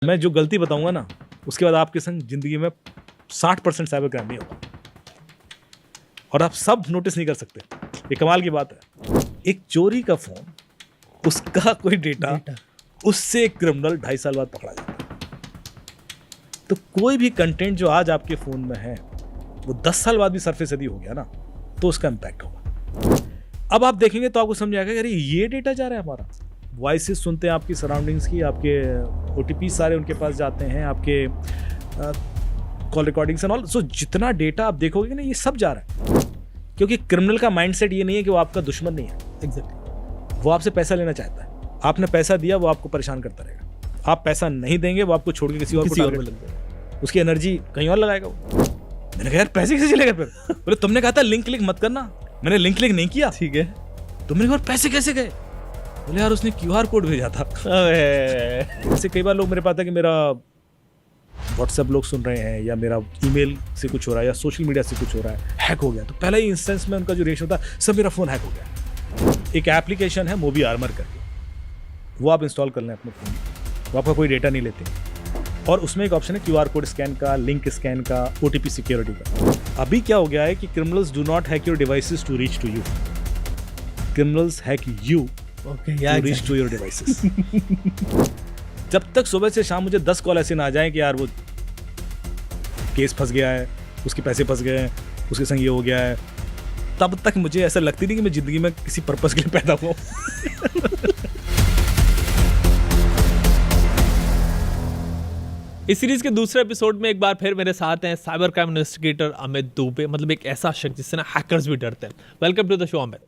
मैं जो गलती बताऊंगा ना उसके बाद आपके संग जिंदगी में 60% साइबर क्राइम नहीं होगा और आप सब नोटिस नहीं कर सकते। ये कमाल की बात है। एक चोरी का फोन, उसका कोई डेटा, उससे एक क्रिमिनल 2.5 साल बाद पकड़ा जाता है। तो कोई भी कंटेंट जो आज आपके फोन में है वो 10 साल बाद भी सरफेस यदि हो गया ना तो उसका इम्पैक्ट होगा। अब आप देखेंगे तो आपको समझ आएगा कि अरे ये डेटा जा रहा है हमारा। वॉइसेस सुनते हैं आपकी सराउंडिंग्स की, आपके OTP सारे उनके पास जाते हैं, आपके कॉल रिकॉर्डिंग्स एंड ऑल। सो जितना डेटा आप देखोगे ना ये सब जा रहा है, क्योंकि क्रिमिनल का माइंडसेट ये नहीं है कि वो आपका दुश्मन नहीं है। एग्जैक्टली वो आपसे पैसा लेना चाहता है। आपने पैसा दिया वो आपको परेशान करता रहेगा, आप पैसा नहीं देंगे वो आपको छोड़ के किसी और को टारगेट करेगा, उसकी एनर्जी कहीं और लगाएगा वो। मैंने कहा यार पैसे कैसे चलेगा फिर? बोले तुमने कहा था लिंक क्लिक मत करना, मैंने लिंक क्लिक नहीं किया, ठीक है। तुमने कहा पैसे कैसे गए? बोले यार उसने QR कोड भेजा था। जैसे कई बार लोग मेरे पास आता है कि मेरा WhatsApp लोग सुन रहे हैं या मेरा ईमेल से कुछ हो रहा है या सोशल मीडिया से कुछ हो रहा है, हैक हो गया। तो पहला ही इंस्टेंस में उनका जो रिएक्शन होता है सर मेरा फोन हैक हो गया। एक एप्लीकेशन है मोबी आर्मर करके, वो आप इंस्टॉल कर लें अपने फोन में, वो आपका कोई डेटा नहीं लेते और उसमें एक ऑप्शन है QR कोड स्कैन का, लिंक स्कैन का, OTP सिक्योरिटी का। अभी क्या हो गया है कि criminals do not hack your devices to reach to you, criminals hack you to reach to your devices. जब तक सुबह से शाम मुझे 10 कॉल ऐसे ना आ जाए कि यार वो केस फंस गया है, उसके पैसे फंस गए हैं, उसके संग ये हो गया है, तब तक मुझे ऐसा लगती नहीं कि मैं जिंदगी में किसी पर्पस के लिए पैदा हुआ हूं। इस सीरीज के दूसरे एपिसोड में एक बार फिर मेरे साथ हैं cyber crime investigator Amit Dubey, मतलब एक ऐसा शख्स जिससे ना हैकर्स भी डरते हैं। Welcome to the show Amit.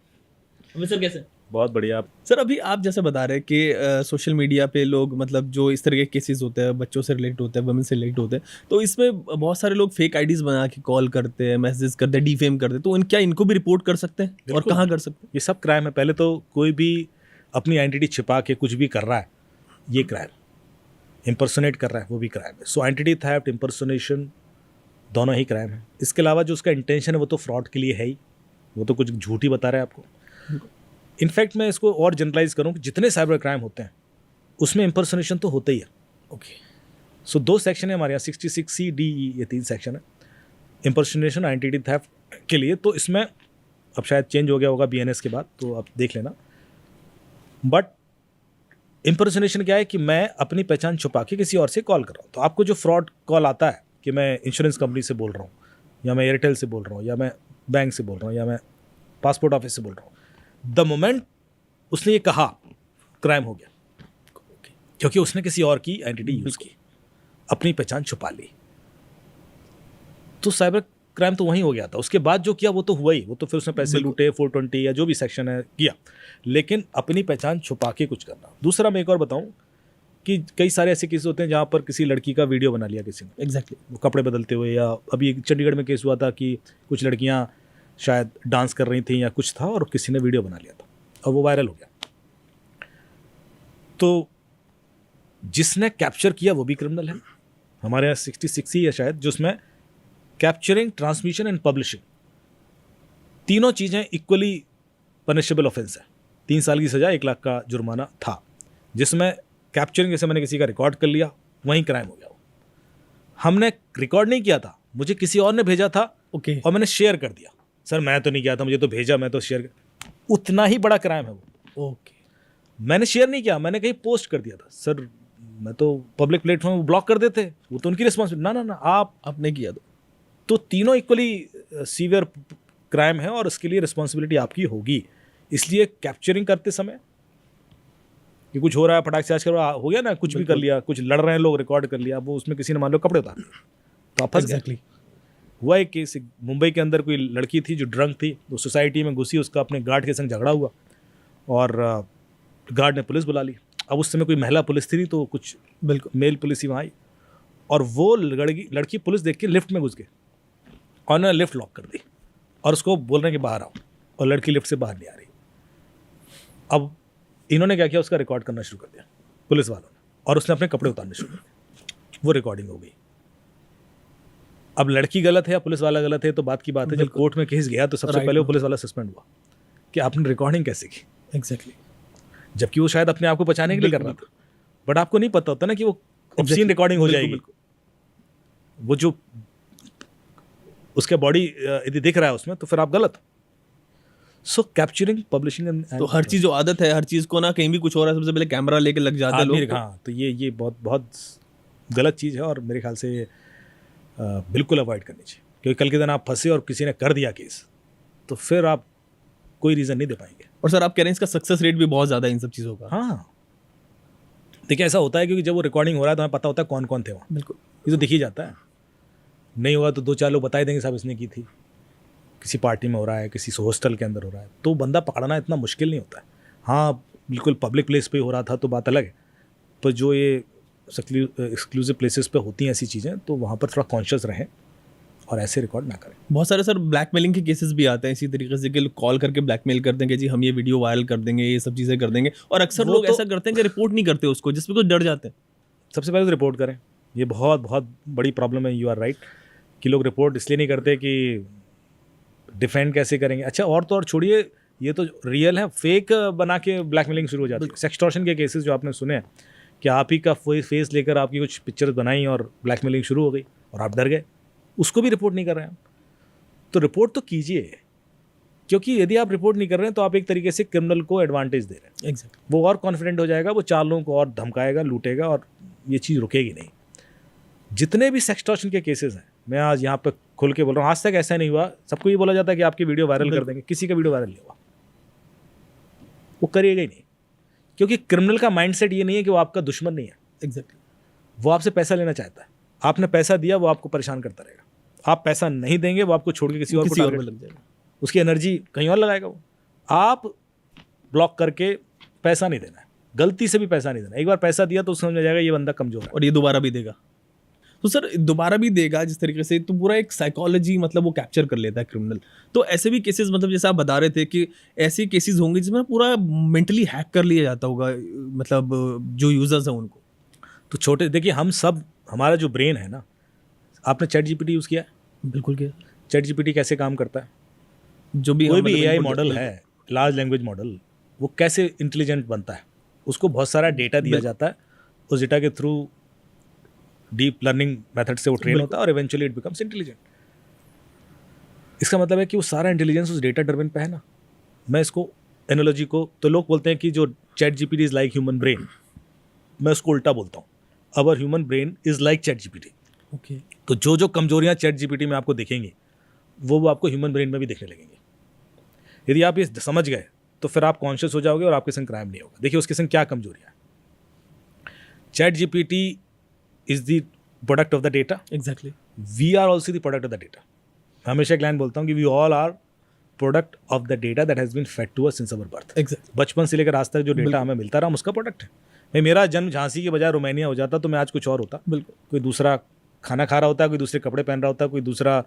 Amit sir कैसे? बहुत बढ़िया। सर अभी आप जैसे बता रहे हैं कि सोशल मीडिया पे लोग, मतलब जो इस तरह के केसेस होते हैं, बच्चों से रिलेट होते हैं, वुमेन से रिलेट होते हैं, तो इसमें बहुत सारे लोग फेक आईडीज बना के कॉल करते हैं, मैसेज करते हैं, डिफेम करते हैं, तो क्या इनको भी रिपोर्ट कर सकते हैं और कहाँ कर सकते हैं? ये सब क्राइम है। पहले तो कोई भी अपनी आइडेंटिटी छिपा के कुछ भी कर रहा है ये क्राइम, इम्पर्सोनेट कर रहा है वो भी क्राइम है। सो आइडेंटिटी थेफ्ट, इम्पर्सोनेशन दोनों ही क्राइम है। इसके अलावा जो उसका इंटेंशन है वो तो फ्रॉड के लिए है ही, वो तो कुछ झूठ ही बता रहा है आपको। इनफैक्ट मैं इसको और जनरलाइज करूं कि जितने साइबर क्राइम होते हैं उसमें इम्पर्सोनेशन तो होता ही है। ओके, सो 2 सेक्शन है हमारे यहाँ, 66C, D, E, ये 3 सेक्शन है इम्पर्सोनेशन आइडेंटिटी थेफ्ट के लिए। तो इसमें अब शायद चेंज हो गया होगा BNS के बाद, तो आप देख लेना। बट इम्पर्सोनेशन क्या है कि मैं अपनी पहचान छुपा के किसी और से कॉल कर रहा हूँ। तो आपको जो फ्रॉड कॉल आता है कि मैं इंश्योरेंस कंपनी से बोल रहा हूँ, या मैं एयरटेल से बोल रहा हूँ, या मैं बैंक से बोल रहा हूँ, या मैं पासपोर्ट ऑफिस से बोल रहा हूँ, द मोमेंट उसने ये कहा क्राइम हो गया, क्योंकि उसने किसी और की आइडेंटिटी यूज की, अपनी पहचान छुपा ली। तो साइबर क्राइम तो वहीं हो गया था। उसके बाद जो किया वो तो हुआ ही, वो तो फिर उसने पैसे लूटे, 420 या जो भी सेक्शन है किया, लेकिन अपनी पहचान छुपा के कुछ करना। दूसरा मैं एक और बताऊं कि कई सारे ऐसे केस होते हैं जहां पर किसी लड़की का वीडियो बना लिया किसी ने, एग्जैक्टली वो कपड़े बदलते हुए, या अभी चंडीगढ़ में केस हुआ था कि कुछ लड़कियां शायद डांस कर रही थी या कुछ था और किसी ने वीडियो बना लिया था और वो वायरल हो गया। तो जिसने कैप्चर किया वो भी क्रिमिनल है। हमारे यहाँ 66 है शायद, जिसमें कैप्चरिंग, ट्रांसमिशन एंड पब्लिशिंग, तीनों चीज़ें इक्वली पनिशेबल ऑफेंस है। 3 साल की सजा, 1 लाख का जुर्माना था। जिसमें कैप्चरिंग, जैसे मैंने किसी का रिकॉर्ड कर लिया, वहीं क्राइम हो गया। वो हमने रिकॉर्ड नहीं किया था, मुझे किसी और ने भेजा था, ओके, और मैंने शेयर कर दिया। सर मैं तो नहीं किया था, मुझे तो भेजा, मैं तो शेयर, उतना ही बड़ा क्राइम है वो। ओके, मैंने शेयर नहीं किया, मैंने कहीं पोस्ट कर दिया था। सर मैं तो पब्लिक प्लेटफॉर्म ब्लॉक कर देते, वो तो उनकी रिस्पॉन्सिबिलिटी। ना आपने किया तो तीनों इक्वली सीवियर क्राइम है और उसके लिए रिस्पॉन्सिबिलिटी आपकी होगी। इसलिए कैप्चरिंग करते समय कि कुछ हो रहा है, फटाक से आजकल हो गया ना, कुछ भी कर लिया, कुछ लड़ रहे हैं लोग, रिकॉर्ड कर लिया, वो उसमें किसी ने मान लो कपड़े उतार दिए तो आप फंस गए। हुआ एक केस मुंबई के अंदर, कोई लड़की थी जो ड्रंक थी, वो सोसाइटी में घुसी, उसका अपने गार्ड के संग झगड़ा हुआ और गार्ड ने पुलिस बुला ली। अब उस समय कोई महिला पुलिस थी तो कुछ बिल्कुल मेल पुलिस ही वहाँ आई, और वो लड़की पुलिस देख के लिफ्ट में घुस गई और उन्होंने लिफ्ट लॉक कर दी और उसको बोल रहे हैं कि बाहर आओ, और लड़की लिफ्ट से बाहर नहीं आ रही। अब इन्होंने क्या किया, उसका रिकॉर्ड करना शुरू कर दिया पुलिस वालों ने, और उसने अपने कपड़े उतारने शुरू कर दिए। वो रिकॉर्डिंग हो गई। अब लड़की गलत है या पुलिस वाला गलत है तो बात की बात है। जब कोर्ट में केस गया तो सबसे पहले वो पुलिस वाला सस्पेंड हुआ कि आपने रिकॉर्डिंग कैसे की। एग्जैक्टली, जबकि वो शायद अपने आप को बचाने के लिए कर रहा था, बट आपको नहीं पता होता ना कि वो ऑब्सीन रिकॉर्डिंग हो बिल्कुल, जाएगी। बिल्कुल। वो जो उसके बॉडी यदि दिख रहा है उसमें, तो फिर आप गलत। सो कैप्चरिंग, पब्लिशिंग तो हर चीज जो आदत है, हर चीज को ना कहीं भी कुछ हो रहा है सबसे पहले कैमरा लेके लग जाते हैं आदमी, लोग। हाँ, तो ये बहुत बहुत गलत चीज़ है, और मेरे ख्याल से ये बिल्कुल अवॉइड करनी चाहिए। क्योंकि कल के दिन आप फंसे और किसी ने कर दिया केस, तो फिर आप कोई रीज़न नहीं दे पाएंगे। और सर आप कह रहे हैं इसका सक्सेस रेट भी बहुत ज्यादा है इन सब चीजों का। हाँ, देखिए ऐसा होता है क्योंकि जब वो रिकॉर्डिंग हो रहा है तो हमें पता होता है कौन कौन थे वहाँ। बिल्कुल। ये तो दिख ही जाता है। नहीं होगा तो 2-4 लोग बता ही देंगे साहब इसने की थी, किसी पार्टी में हो रहा है, किसी हॉस्टल के अंदर हो रहा है, तो बंदा पकड़ना इतना मुश्किल नहीं होता है। हाँ, बिल्कुल पब्लिक प्लेस पे हो रहा था तो बात अलग है, पर जो ये एक्सक्लूसिव प्लेसेस पे होती हैं ऐसी चीज़ें, तो वहाँ पर थोड़ा कॉन्शियस रहें और ऐसे रिकॉर्ड ना करें। बहुत सारे सर ब्लैकमेलिंग के केसेस भी आते हैं इसी तरीके से कि कॉल करके ब्लैकमेल करते हैं कि जी हम ये वीडियो वायरल कर देंगे, ये सब चीज़ें कर देंगे, और अक्सर वो लोग तो- ऐसा करते हैं कि रिपोर्ट नहीं करते उसको, जिसपे कुछ डर जाते हैं। सबसे पहले तो रिपोर्ट करें। ये बहुत बहुत बड़ी प्रॉब्लम है, यू आर राइट, कि लोग रिपोर्ट इसलिए नहीं करते कि डिफेंड कैसे करेंगे। अच्छा, और तो और छोड़िए, ये तो रियल है, फेक बना के ब्लैकमेलिंग शुरू हो जाती है। सेक्सटॉर्शन के केसेस जो आपने सुने हैं कि आप ही का फेस लेकर आपकी कुछ पिक्चर्स बनाई और ब्लैकमेलिंग शुरू हो गई और आप डर गए, उसको भी रिपोर्ट नहीं कर रहे हैं। तो रिपोर्ट तो कीजिए, क्योंकि यदि आप रिपोर्ट नहीं कर रहे हैं तो आप एक तरीके से क्रिमिनल को एडवांटेज दे रहे हैं। एग्जैक्टली। वो और कॉन्फिडेंट हो जाएगा, वो 4 लोगों को और धमकाएगा, लूटेगा, और ये चीज़ रुकेगी नहीं। जितने भी सेक्सटॉर्शन के केसेस हैं, मैं आज यहाँ पे खुल के बोल रहा हूँ, आज तक ऐसा नहीं हुआ। सबको ये बोला जाता है कि आपकी वीडियो वायरल कर देंगे, किसी का वीडियो वायरल नहीं हुआ, वो करिएगा ही नहीं। क्योंकि क्रिमिनल का माइंडसेट ये नहीं है कि वो आपका दुश्मन नहीं है, एग्जैक्टली। वो आपसे पैसा लेना चाहता है। आपने पैसा दिया, वो आपको परेशान करता रहेगा। आप पैसा नहीं देंगे, वो आपको छोड़ के किसी और को किसी और में टारगेट, लग जाएगा। उसकी एनर्जी कहीं और लगाएगा। वो आप ब्लॉक करके पैसा नहीं देना है, गलती से भी पैसा नहीं देना। एक बार पैसा दिया तो समझ आ जाएगा ये बंदा कमजोर है। और ये दोबारा भी देगा। तो सर दोबारा भी देगा जिस तरीके से, तो पूरा एक साइकोलॉजी मतलब वो कैप्चर कर लेता है क्रिमिनल। तो ऐसे भी केसेस, मतलब जैसे आप बता रहे थे कि ऐसे केसेस होंगे जिसमें पूरा मेंटली हैक कर लिया जाता होगा, मतलब जो यूजर्स हैं उनको। तो छोटे, देखिए हम सब, हमारा जो ब्रेन है ना, आपने चैट जीपीटी यूज़ किया है? बिल्कुल। क्या चैट जीपीटी कैसे काम करता है? जो भी कोई हम भी मतलब एआई input- मॉडल है, लार्ज लैंग्वेज मॉडल, वो कैसे इंटेलिजेंट बनता है? उसको बहुत सारा डेटा दिया जाता है, उस डेटा के थ्रू डीप लर्निंग मेथड से वो ट्रेन होता है और इवेंचुअली इट बिकम्स इंटेलिजेंट। इसका मतलब है कि वो सारा इंटेलिजेंस उस डेटा ड्रिवन पे है ना। मैं इसको एनालॉजी को, तो लोग बोलते हैं कि जो chat GPT is like human brain, मैं उसको उल्टा बोलता हूँ, our human brain is like chat GPT. Okay. तो जो जो कमजोरियाँ चैट जीपीटी में आपको दिखेंगी, वो आपको ह्यूमन ब्रेन में भी दिखने लगेंगी। यदि आप ये समझ गए तो फिर आप कॉन्शियस हो जाओगे और आपके संग क्राइम नहीं होगा। देखिए उसके संग क्या कमजोरियाँ हैं। Chat GPT is the product of the data, exactly. We are also the product of the data. हमेशा एक लाइन बोलता हूँ कि we all are product of the data that has been fed to us since our birth. Exactly. बचपन से लेकर आज तक जो डेटा हमें मिलता रहा, हम उसका प्रोडक्ट है। भाई मेरा जन्म झांसी के बजाय रोमानिया हो जाता तो मैं आज कुछ और होता। बिल्कुल। कोई दूसरा खाना खा रहा होता, कोई दूसरे कपड़े पहन रहा होता, कोई दूसरा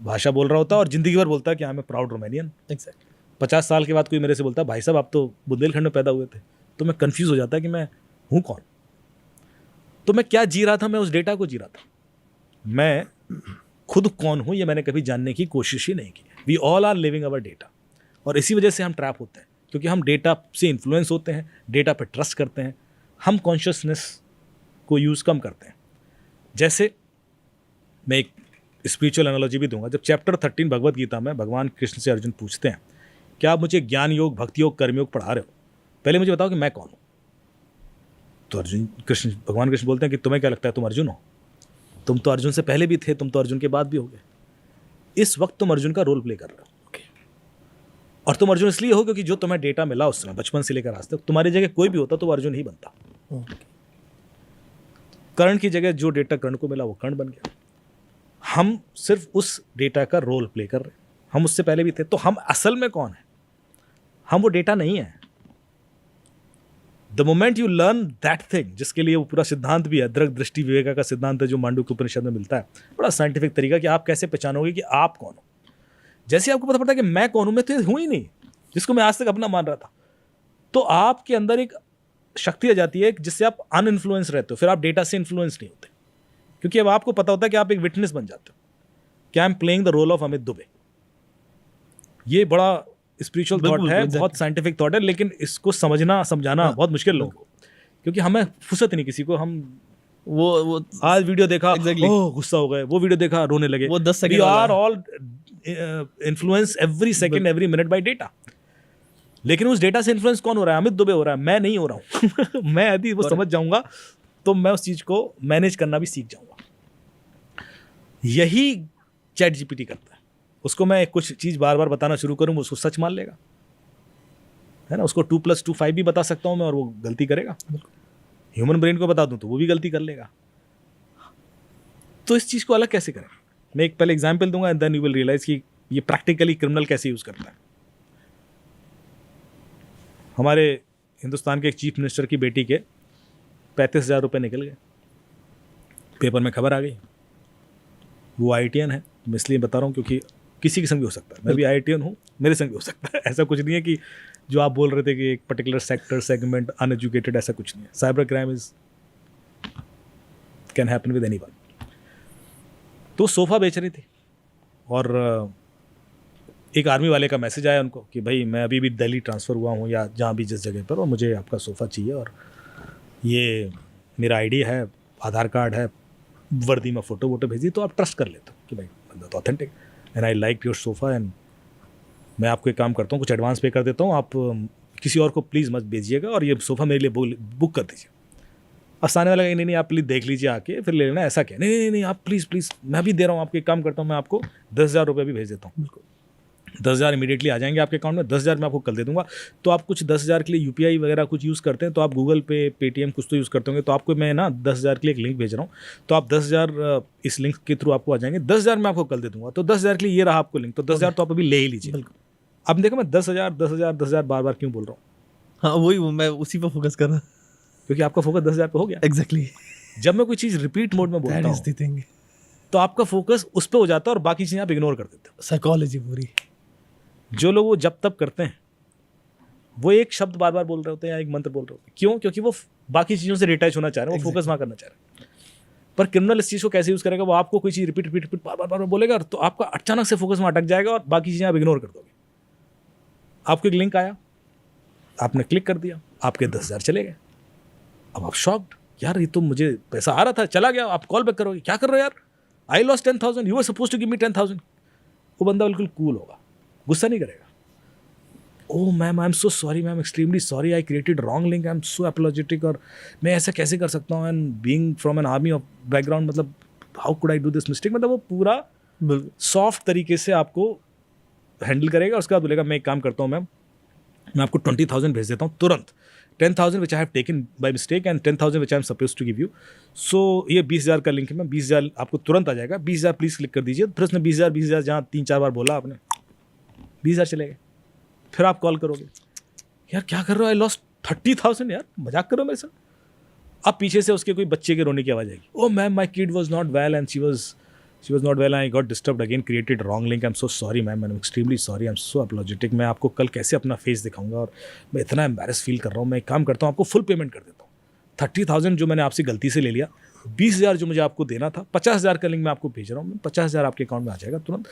भाषा बोल रहा होता, और ज़िंदगी भर बोलता कि I am a proud Romanian. Exactly. 50 साल के बाद कोई मेरे से बोलता भाई साहब आप तो बुंदेलखंड में पैदा हुए थे, तो मैं कंफ्यूज हो जाता कि मैं हूँ कौन। तो मैं क्या जी रहा था? मैं उस डेटा को जी रहा था। मैं खुद कौन हूँ ये मैंने कभी जानने की कोशिश ही नहीं की। We all are living our data, और इसी वजह से हम ट्रैप होते हैं, क्योंकि हम डेटा से इन्फ्लुएंस होते हैं, डेटा पर ट्रस्ट करते हैं, हम कॉन्शियसनेस को यूज़ कम करते हैं। जैसे मैं एक स्पिरिचुअल एनालॉजी भी दूंगा। जब चैप्टर 13 भगवत गीता में भगवान कृष्ण से अर्जुन पूछते हैं क्या आप मुझे ज्ञान योग, भक्ति योग, कर्मयोग पढ़ा रहे हो, पहले मुझे बताओ कि मैं कौन हूँ। तो भगवान कृष्ण बोलते हैं कि तुम्हें क्या लगता है तुम अर्जुन हो? तुम तो अर्जुन से पहले भी थे, तुम तो अर्जुन के बाद भी हो गए। इस वक्त तुम अर्जुन का रोल प्ले कर रहे हो। और तुम अर्जुन इसलिए हो क्योंकि जो तुम्हें डेटा मिला उस समय बचपन से लेकर आज तक, तुम्हारी जगह कोई भी होता तो वो अर्जुन ही बनता। कर्ण की जगह जो डेटा कर्ण को मिला वो कर्ण बन गया। हम सिर्फ उस डेटा का रोल प्ले कर रहे हैं, हम उससे पहले भी थे। तो हम असल में कौन है? हम वो डेटा नहीं है। The moment you learn that thing, जिसके लिए वो पूरा सिद्धांत भी है, दृष्टि विवेका का सिद्धांत है जो मांडुक्य उपनिषद में मिलता है, बड़ा साइंटिफिक तरीका कि आप कैसे पहचानोगे कि आप कौन हो। जैसे आपको पता पड़ता है कि मैं कौन हूं, मैं तो हूं ही नहीं, जिसको मैं आज तक अपना मान रहा था, तो आपके अंदर एक शक्ति आ जाती है जिससे आप अनइन्फ्लुएंस रहते हो। फिर आप डेटा से इन्फ्लुएंस नहीं होते, क्योंकि अब आपको पता होता है कि आप एक विटनेस बन जाते हो कि I am playing the role of Amit Dubey. ये बड़ा स्पिरिचुअल थॉट है, बहुत साइंटिफिक थॉट है, लेकिन इसको समझना समझाना बहुत मुश्किल लोगों को क्योंकि हमें फुर्सत नहीं किसी को, हम वो आज वीडियो देखा Exactly. ओह गुस्सा हो गए, वो वीडियो देखा रोने लगे, वो 10 सेकंड वी वाला आर है। All influence every second every minute bye data. लेकिन उस डेटा से इन्फ्लुएंस कौन हो रहा है? अमित दुबे हो रहा है, मैं नहीं हो रहा हूँ। मैं यदि वो समझ जाऊंगा तो मैं उस चीज को मैनेज करना भी सीख जाऊंगा। यही चैट जीपीटी करता है। उसको मैं कुछ चीज बार बार बताना शुरू करूँ, उसको सच मान लेगा, है ना। उसको 2+2 5 भी बता सकता हूँ मैं और वो गलती करेगा। ह्यूमन ब्रेन को बता दूं तो वो भी गलती कर लेगा। तो इस चीज को अलग कैसे करें? मैं एक पहले एग्जाम्पल दूंगा and then you will realize कि ये प्रैक्टिकली क्रिमिनल कैसे यूज करता है। हमारे हिंदुस्तान के एक चीफ मिनिस्टर की बेटी के 35,000 रुपये निकल गए, पेपर में खबर आ गई। वो IITian है, मैं इसलिए बता रहा हूँ क्योंकि किसी के संग भी हो सकता है। मैं भी IITian हूँ, मेरे संग भी हो सकता है। ऐसा कुछ नहीं है कि जो आप बोल रहे थे कि एक पर्टिकुलर सेक्टर सेगमेंट अनएजुकेटेड, ऐसा कुछ नहीं है। Cyber crime is can happen with anyone. तो सोफा बेच रही थी और एक आर्मी वाले का मैसेज आया उनको कि भाई मैं अभी भी दिल्ली ट्रांसफ़र हुआ हूँ या जहाँ भी जिस जगह पर, और मुझे आपका सोफ़ा चाहिए और ये मेरा ID है, आधार कार्ड है, वर्दी में फ़ोटो वोटो भेजी, तो आप ट्रस्ट कर लेते हो कि भाई बंदा तो authentic, and I like your sofa and मैं आपको एक काम करता हूँ, कुछ एडवांस पे कर देता हूँ, आप किसी और को प्लीज़ मत भेजिएगा और ये सोफ़ा मेरे लिए बुक कर दीजिए। और सामने वाला कहा नहीं आप प्लीज़ देख लीजिए आके फिर ले लेना, ऐसा क्या? नहीं आप प्लीज़ मैं भी दे रहा हूँ आपको, एक काम करता हूँ मैं आपको 10,000 रुपये भी भेज देता हूँ। 10,000 इमीडिएटली आ जाएंगे आपके अकाउंट में, 10,000 मैं आपको कल दे दूंगा। तो आप कुछ 10,000 के लिए UPI वगैरह कुछ यूज़ करते हैं, तो आप गूगल पे पेटीएम कुछ तो यूज़ करते होंगे, तो आपको मैं ना 10,000 के लिए एक लिंक भेज रहा हूँ, तो आप 10,000 इस लिंक के थ्रू आपको आ जाएंगे। 10,000 मैं आपको कल दे दूंगा, तो 10,000 के लिए ये रहा आपको लिंक, तो 10,000 तो आप अभी ले ही लीजिए। अब देखो मैं 10,000 बार बार क्यों बोल रहा हूँ? हाँ वही मैं उसी पर फोकस कर रहा हूँ। क्योंकि आपका फोकस 10,000 पे हो गया। एग्जैक्टली, जब मैं कोई चीज़ रिपीट मोड में बोलता हूँ तो आपका फोकस उस पर हो जाता है और बाकी चीज़ें आप इग्नोर कर देते हो। साइकोलॉजी पूरी। जो लोग वो जब तब करते हैं वो एक शब्द बार बार बोल रहे होते हैं या एक मंत्र बोल रहे होते हैं, क्यों? क्योंकि वो बाकी चीज़ों से डिटैच होना चाह रहे हैं, वो फोकस वहाँ करना चाह रहे हैं। पर क्रिमिनल इस चीज़ को कैसे यूज़ करेगा? वो आपको कोई चीज़ रिपीट बार बार बोलेगा तो आपका अचानक से फोकस वहाँ अटक जाएगा और बाकी चीज़ें आप इग्नोर कर दोगे। आपको एक लिंक आया, आपने क्लिक कर दिया, आपके 10,000 चले गए। अब आप शॉक्ड, यार ये तो मुझे पैसा आ रहा था चला गया। आप कॉल बैक करोगे, क्या कर रहे हो यार, I lost 10,000, you are suppose to give me 10,000। वो बंदा बिल्कुल कूल होगा, गुस्सा नहीं करेगा। Oh ma'am I am so sorry ma'am, extremely sorry, I created wrong link, I am so apologetic, और मैं ऐसा कैसे कर सकता हूँ, and being from an army of background, मतलब how could I do this mistake. मतलब वो पूरा सॉफ्ट तरीके से आपको हैंडल करेगा। उसके बाद बोलेगा मैं एक काम करता हूँ मैम, मैं आपको 20,000 भेज देता हूँ तुरंत, 10,000 which I have taken by mistake and 10,000 which I am suppose to give you. So ये 20,000 का लिंक है मैम, 20,000 आपको तुरंत आ जाएगा, 20,000 प्लीज़ क्लिक कर दीजिए। फिर उसने 20,000 जहाँ 3-4 बार बोला आपने, 20,000 चले गए। फिर आप कॉल करोगे, यार क्या कर रहे हो, आई लॉस्ट 30,000, यार मजाक करो मेरे साथ। अब पीछे से उसके कोई बच्चे के रोने की आवाज़ आएगी, oh ma'am my kid was not well and she was not well, I got disturbed again, created wrong link, I am so sorry ma'am, I am extremely sorry, I am so apologetic. मैं आपको कल कैसे अपना face दिखाऊंगा और मैं इतना embarrass feel कर रहा हूँ। मैं एक काम करता हूँ, आपको फुल पेमेंट कर देता हूँ। 30,000 जो मैंने आपसे गलती से ले लिया, 20,000 जो मुझे आपको देना था, 50,000 का लिंक मैं आपको भेज रहा हूँ। 50,000 आपके अकाउंट में आ जाएगा तुरंत।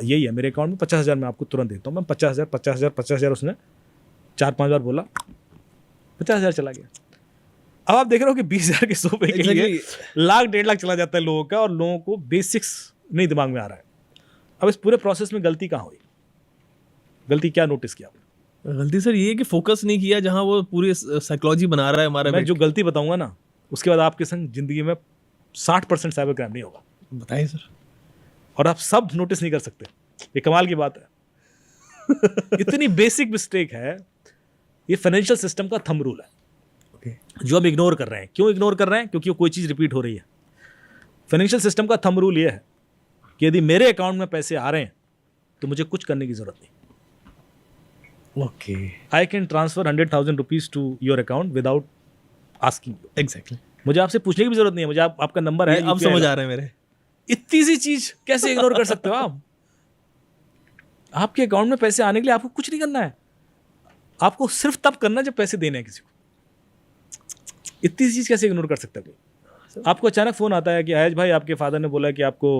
यही है मेरे अकाउंट में 50,000 मैं आपको तुरंत देता हूँ। मैं 50,000 उसने 4-5 बार बोला, 50,000 चला गया। अब आप देख रहे हो कि 20,000 के सोफे के लिए लाख 1.5 लाख चला जाता है लोगों का, और लोगों को बेसिक्स नहीं दिमाग में आ रहा है। अब इस पूरे प्रोसेस में गलती कहाँ हुई? गलती क्या नोटिस किया आपने? गलती सर ये है कि फोकस नहीं किया जहां वो पूरी साइकोलॉजी बना रहा है हमारा। मैं जो गलती बताऊंगा ना, उसके बाद आपके संग जिंदगी में 60% साइबर क्राइम नहीं होगा। बताइए सर। और आप सब नोटिस नहीं कर सकते, ये कमाल की बात है। इतनी बेसिक मिस्टेक है। ये फाइनेंशियल सिस्टम का थंब रूल है जो हम इग्नोर कर रहे हैं। क्यों इग्नोर कर रहे हैं? क्योंकि कोई चीज़ रिपीट हो रही है। फाइनेंशियल सिस्टम का थंब रूल ये है कि यदि मेरे अकाउंट में पैसे आ रहे हैं तो मुझे कुछ करने की जरूरत नहीं। Okay, I can transfer 100,000 rupees to your account without asking you. Exactly. मुझे आपसे पूछने की भी जरूरत नहीं है। मुझे आपका नंबर है, अब समझ आ रहा है मेरे। इतनी सी चीज कैसे इग्नोर कर सकते हो आप? आपके अकाउंट में पैसे आने के लिए आपको कुछ नहीं करना है। आपको सिर्फ तब करना है जब पैसे देने हैं किसी को। इतनी सी चीज कैसे इग्नोर कर सकता है कोई? आपको अचानक फोन आता है कि अयज भाई आपके फादर ने बोला कि आपको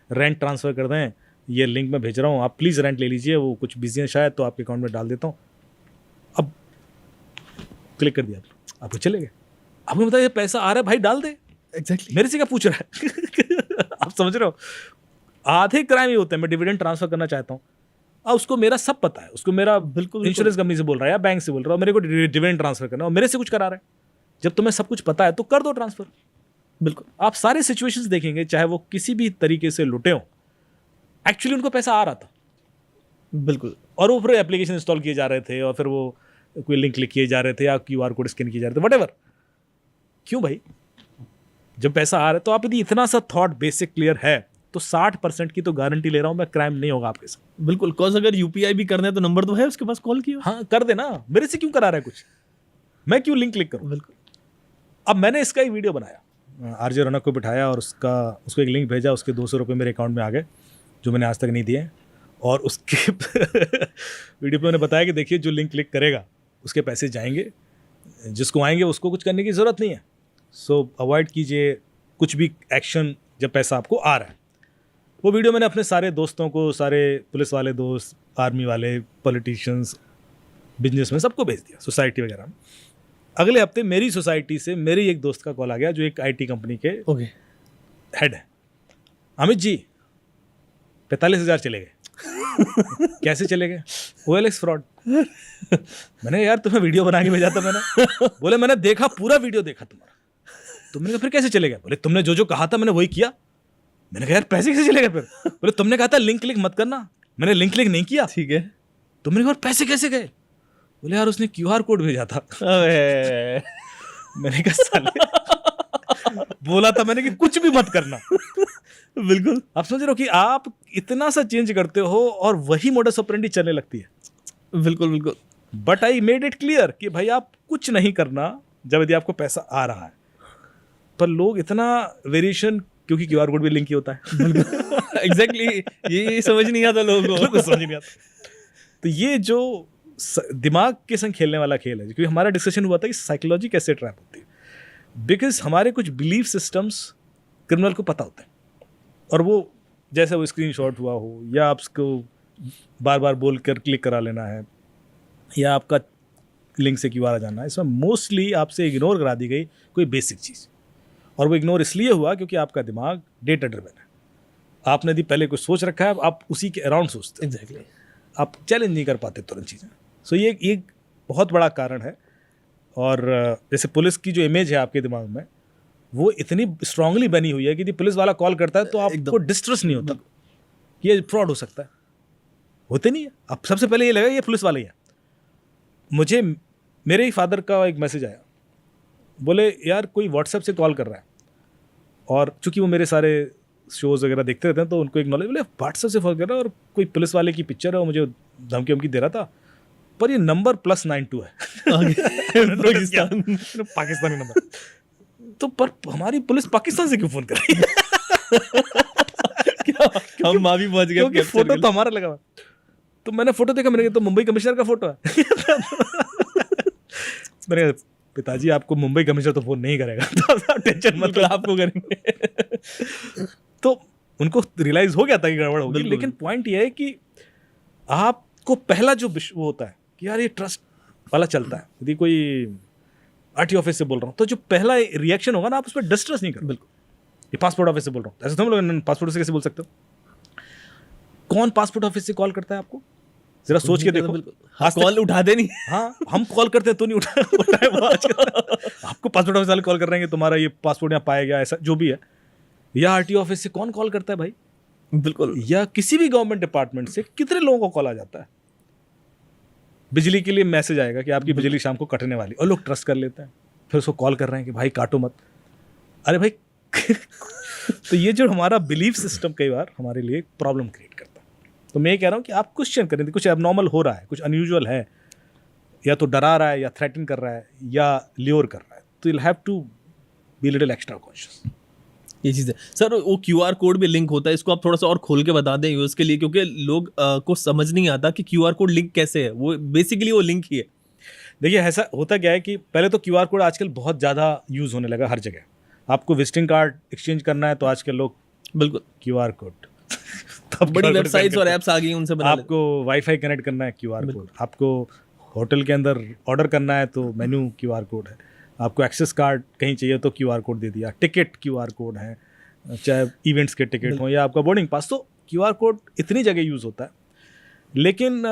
रेंट ट्रांसफर कर दें, ये लिंक मैं भेज रहा हूँ, आप प्लीज़ रेंट ले लीजिए, वो कुछ बिजी है शायद, तो आपके अकाउंट में डाल देता हूँ। अब क्लिक कर दिया, आपको चले गए। आपको पता है ये पैसा आ रहा है भाई, डाल दे, एग्जैक्टली। मेरे से क्या पूछ रहा है? आप समझ रहे हो? आधे क्राइम ही होते हैं। मैं डिविडेंड ट्रांसफर करना चाहता हूँ, उसको मेरा सब पता है, उसको मेरा बिल्कुल इंश्योरेंस कंपनी से बोल रहा है या बैंक से बोल रहा है, मेरे को डिविडेंड ट्रांसफर करना है और मेरे से कुछ करा रहा है। जब तुम्हें सब कुछ पता है तो कर दो ट्रांसफर। बिल्कुल। आप सारे सिचुएशंस देखेंगे, चाहे वो किसी भी तरीके से लुटे हो, एक्चुअली उनको पैसा आ रहा था बिल्कुल। और वो पूरे एप्लीकेशन इंस्टॉल किए जा रहे थे और फिर वो कोई लिंक क्लिक किए जा रहे थे या QR कोड स्कैन किए जा रहे थे, व्हाटएवर। क्यों भाई? जब पैसा आ रहा है तो आप यदि इतना सा थॉट बेसिक क्लियर है तो 60% की तो गारंटी ले रहा हूं मैं, क्राइम नहीं होगा आपके साथ। बिल्कुल, कॉज अगर यूपीआई भी करना है तो नंबर तो है उसके पास, कॉल किया। हाँ कर देना, मेरे से क्यों करा रहा है कुछ, मैं क्यों लिंक क्लिक करूं? बिल्कुल। अब मैंने इसका एक वीडियो बनाया, आरजे रौनक को बिठाया और उसको एक लिंक भेजा, उसके 200 रुपये मेरे अकाउंट में आ गए जो मैंने आज तक नहीं दिए। और उसके वीडियो पे मैंने बताया कि देखिए जो लिंक क्लिक करेगा उसके पैसे जाएंगे, जिसको आएंगे उसको कुछ करने की ज़रूरत नहीं है। सो अवॉइड कीजिए कुछ भी एक्शन जब पैसा आपको आ रहा है। वो वीडियो मैंने अपने सारे दोस्तों को, सारे पुलिस वाले दोस्त, आर्मी वाले, पॉलिटिशियंस, बिजनेसमैन, सबको भेज दिया, सोसाइटी वगैरह में। अगले हफ्ते मेरी सोसाइटी से मेरे एक दोस्त का कॉल आ गया जो एक IT कंपनी के ओके। हेड है। अमित जी 45,000 चले गए। कैसे चले गए? OLX fraud. मैंने यार तुम्हें वीडियो बना के भेजा था मैंने। बोले मैंने देखा, पूरा वीडियो देखा तुम्हारा। तो मैंने कहा फिर कैसे चले गए? बोले तुमने जो जो कहा था मैंने वही किया। मैंने कहा यार पैसे कैसे चले गए फिर? बोले तुमने कहा था लिंक क्लिक मत करना, मैंने लिंक क्लिक नहीं किया। ठीक है। तुमने कहा पैसे कैसे गए? बोले यार उसने QR कोड भेजा था। अबे। मैंने कहा साले, बोला था मैंने कि कुछ भी मत करना। बिल्कुल। आप समझ रहे हो कि आप इतना सा चेंज करते हो और वही मोडस ऑपरेंडी चलने लगती है। बिल्कुल बिल्कुल। But I made it clear कि भाई आप कुछ नहीं करना जब यदि आपको पैसा आ रहा है। पर लोग इतना वेरिएशन, क्योंकि QR कोड भी लिंक ही होता है। एग्जैक्टली। ये समझ नहीं आता लोगों को। कुछ समझ नहीं आता। तो ये जो दिमाग के संग खेलने वाला खेल है, क्योंकि हमारा डिस्कशन हुआ था कि साइकोलॉजी कैसे ट्रैप होती है, बिकॉज हमारे कुछ बिलीफ सिस्टम्स क्रिमिनल को पता होते हैं और वो जैसे वो स्क्रीनशॉट हुआ हो या आपको बार बार बोल कर क्लिक करा लेना है या आपका लिंक से QR आ जाना है, इसमें मोस्टली आपसे इग्नोर करा दी गई कोई बेसिक चीज़। और वो इग्नोर इसलिए हुआ क्योंकि आपका दिमाग डेटा ड्रिवन है। आपने यदि पहले कुछ सोच रखा है, आप उसी के अराउंड सोचते हैं। एग्जैक्टली। आप चैलेंज नहीं कर पाते तुरंत चीज़ें। सो ये एक बहुत बड़ा कारण है। और जैसे पुलिस की जो इमेज है आपके दिमाग में, वो इतनी स्ट्रांगली बनी हुई है कि यदि पुलिस वाला कॉल करता है तो आपको डिस्ट्रस्ट नहीं होता कि ये फ्रॉड हो सकता है। होते नहीं है। अब सबसे पहले ये लगा ये पुलिस वाला ही है। मुझे मेरे ही फादर का एक मैसेज आया, बोले यार कोई व्हाट्सएप से कॉल कर रहा है, और चूंकि वो मेरे सारे शोज़ वगैरह देखते रहते हैं तो उनको एक नॉलेज, बोले व्हाट्सएप से फोन कर रहा है और कोई पुलिस वाले की पिक्चर है और मुझे धमकी वमकी दे रहा था, पर ये नंबर +92 है। पाकिस्तान। पाकिस्तानी नंबर। तो पर हमारी पुलिस पाकिस्तान से क्यों फोन कर रही है? हम माँ भी पहुंच गए, क्योंकि फोटो तो हमारा लगा हुआ। तो मैंने फोटो देखा, मैंने कहा तो मुंबई कमिश्नर का फोटो है। मैंने कहा पिताजी आपको मुंबई कमिश्नर तो फोन नहीं करेगा, तो टेंशन मत लो, आपको करेंगे। तो उनको रियलाइज हो गया था कि गड़बड़ होगी। लेकिन पॉइंट ये है कि आपको पहला जो वो होता है कि यार ये ट्रस्ट वाला चलता है। यदि कोई RT ऑफिस से बोल रहा हूँ तो जो पहला रिएक्शन होगा ना, आप उस पर डिस्ट्रस्ट नहीं करो। बिल्कुल। ये पासपोर्ट ऑफिस से बोल रहा हूँ, ऐसे तुम लोग पासपोर्ट से कैसे बोल सकते हो? कौन पासपोर्ट ऑफिस से कॉल करता है आपको? जरा सोच के देखो। कॉल उठाते नहीं। हाँ, हम कॉल करते हैं तो नहीं उठाए वो आजकल। आपको पासपोर्ट ऑफिस वाले कॉल कर रहे हैं कि तुम्हारा ये पासपोर्ट यहाँ पाया गया, ऐसा जो भी है। या RT ऑफिस से कौन कॉल करता है भाई? बिल्कुल। या किसी भी गवर्नमेंट डिपार्टमेंट से कितने लोगों को कॉल आ जाता है? बिजली के लिए मैसेज आएगा कि आपकी बिजली शाम को कटने वाली, और लोग ट्रस्ट कर लेते हैं, फिर उसको कॉल कर रहे हैं कि भाई काटो मत। अरे भाई तो ये जो हमारा बिलीफ सिस्टम कई बार हमारे लिए प्रॉब्लम क्रिएट करता है। तो मैं ये कह रहा हूँ कि आप क्वेश्चन करें, कुछ एबनॉर्मल हो रहा है, कुछ अनयूजुअल है, या तो डरा रहा है या थ्रेटन कर रहा है या ल्योर कर रहा है, तो you have to be little extra conscious. ये चीज़ है सर। वो QR कोड भी लिंक होता है, इसको आप थोड़ा सा और खोल के बता दें यूज़ के लिए, क्योंकि लोग को समझ नहीं आता कि QR कोड लिंक कैसे है। वो बेसिकली वो लिंक ही है। देखिए ऐसा होता क्या है कि पहले तो QR कोड आजकल बहुत ज़्यादा यूज़ होने लगा हर जगह। आपको विजिटिंग कार्ड एक्सचेंज करना है तो आजकल लोग बिल्कुल QR कोड बड़ी वेबसाइट्स और ऐप्स आ गई, उनसे बना आपको वाईफाई कनेक्ट करना है QR कोड, आपको होटल के अंदर ऑर्डर करना है तो मेन्यू QR कोड है। आपको एक्सेस कार्ड कहीं चाहिए तो QR कोड दे दिया, टिकट QR कोड है, चाहे इवेंट्स के टिकट हों या आपका बोर्डिंग पास, तो QR कोड इतनी जगह यूज़ होता है। लेकिन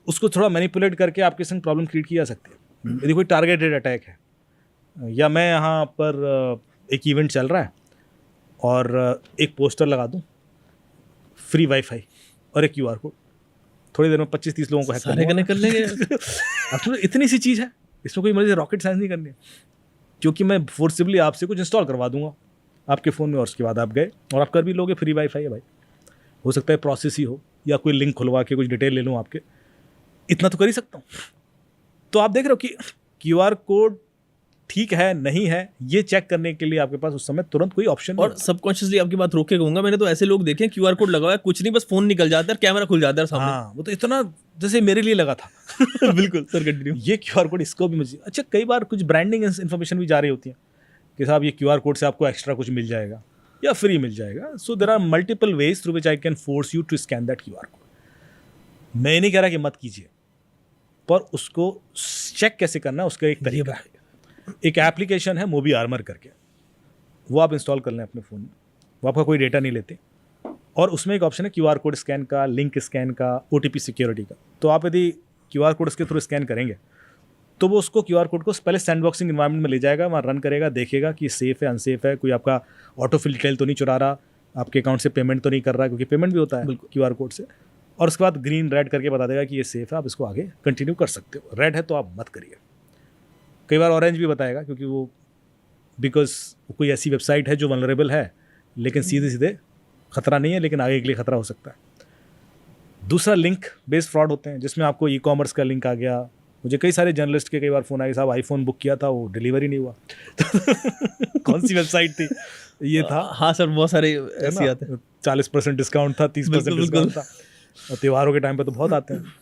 उसको थोड़ा मैनिपुलेट करके आपके संग प्रॉब्लम क्रिएट की जा सकती है। यदि कोई टारगेटेड अटैक है, या मैं यहाँ पर एक इवेंट चल रहा है और एक पोस्टर लगा दूँ, फ्री वाईफाई और एक QR कोड, थोड़ी देर में 25-30 लोगों को हैक सारे कनेक्ट कर लेंगे। अब इतनी सी चीज़ है, इसमें कोई मुझे रॉकेट साइंस नहीं करनी है, क्योंकि मैं फोर्सिबली आपसे कुछ इंस्टॉल करवा दूंगा आपके फ़ोन में और उसके बाद आप गए और आप कर भी लोगे, फ्री वाईफाई है भाई। हो सकता है प्रोसेस ही हो या कोई लिंक खुलवा के कुछ डिटेल ले लूँ आपके, इतना तो कर ही सकता हूँ। तो आप देख रहे हो कि QR कोड ठीक है नहीं है, ये चेक करने के लिए आपके पास उस समय तुरंत कोई ऑप्शन नहीं और सबकॉन्शियसली आपकी बात रोक के कहूंगा, मैंने तो ऐसे लोग देखे हैं QR कोड लगा हुआ है, कुछ नहीं, बस फोन निकल जाता है, कैमरा खुल जाता है सामने। हाँ, वो तो इतना जैसे मेरे लिए लगा था। बिल्कुल सर, कंटिन्यू। ये QR कोड इसको भी मुझे अच्छा, कई बार कुछ ब्रांडिंग इन्फॉर्मेशन भी जा रही होती है कि साहब ये QR कोड से आपको एक्स्ट्रा कुछ मिल जाएगा या फ्री मिल जाएगा। So there are multiple ways through which I can force you to scan that QR code. मैं नहीं कह रहा कि मत कीजिए, पर उसको चेक कैसे करना है उसका एक तरीका है। एक एप्लीकेशन है मोबी आर्मर करके, वो आप इंस्टॉल कर लें अपने फ़ोन में, वो आपका कोई डेटा नहीं लेते, और उसमें एक ऑप्शन है QR कोड स्कैन का, लिंक स्कैन का, OTP सिक्योरिटी का। तो आप यदि QR कोड उसके थ्रू स्कैन करेंगे तो वो उसको QR कोड को पहले सैंडबॉक्सिंग इन्वायरमेंट में ले जाएगा, वहाँ रन करेगा, देखेगा कि सेफ़ है अनसेफ है, कोई आपका ऑटोफिल डिटेल तो नहीं चुरा रहा, आपके अकाउंट से पेमेंट तो नहीं कर रहा, क्योंकि पेमेंट भी होता है QR कोड से, और उसके बाद ग्रीन रेड करके बता देगा कि ये सेफ़ है, आप इसको आगे कंटिन्यू कर सकते हो। रेड है तो आप मत करिए। कई बार ऑरेंज भी बताएगा, क्योंकि वो बिकॉज कोई ऐसी वेबसाइट है जो वल्नरेबल है, लेकिन सीधे सीधे खतरा नहीं है, लेकिन आगे के लिए खतरा हो सकता है। दूसरा लिंक बेस्ड फ्रॉड होते हैं, जिसमें आपको ई-कॉमर्स का लिंक आ गया। मुझे कई सारे जर्नलिस्ट के कई बार फ़ोन आए, साहब आईफोन बुक किया था, वो डिलीवरी नहीं हुआ। कौन सी वेबसाइट थी? ये था। हाँ सर, बहुत सारे ऐसे आते हैं। 40% डिस्काउंट था, 30% डिस्काउंट था, और त्योहारों के टाइम पे तो बहुत आते हैं।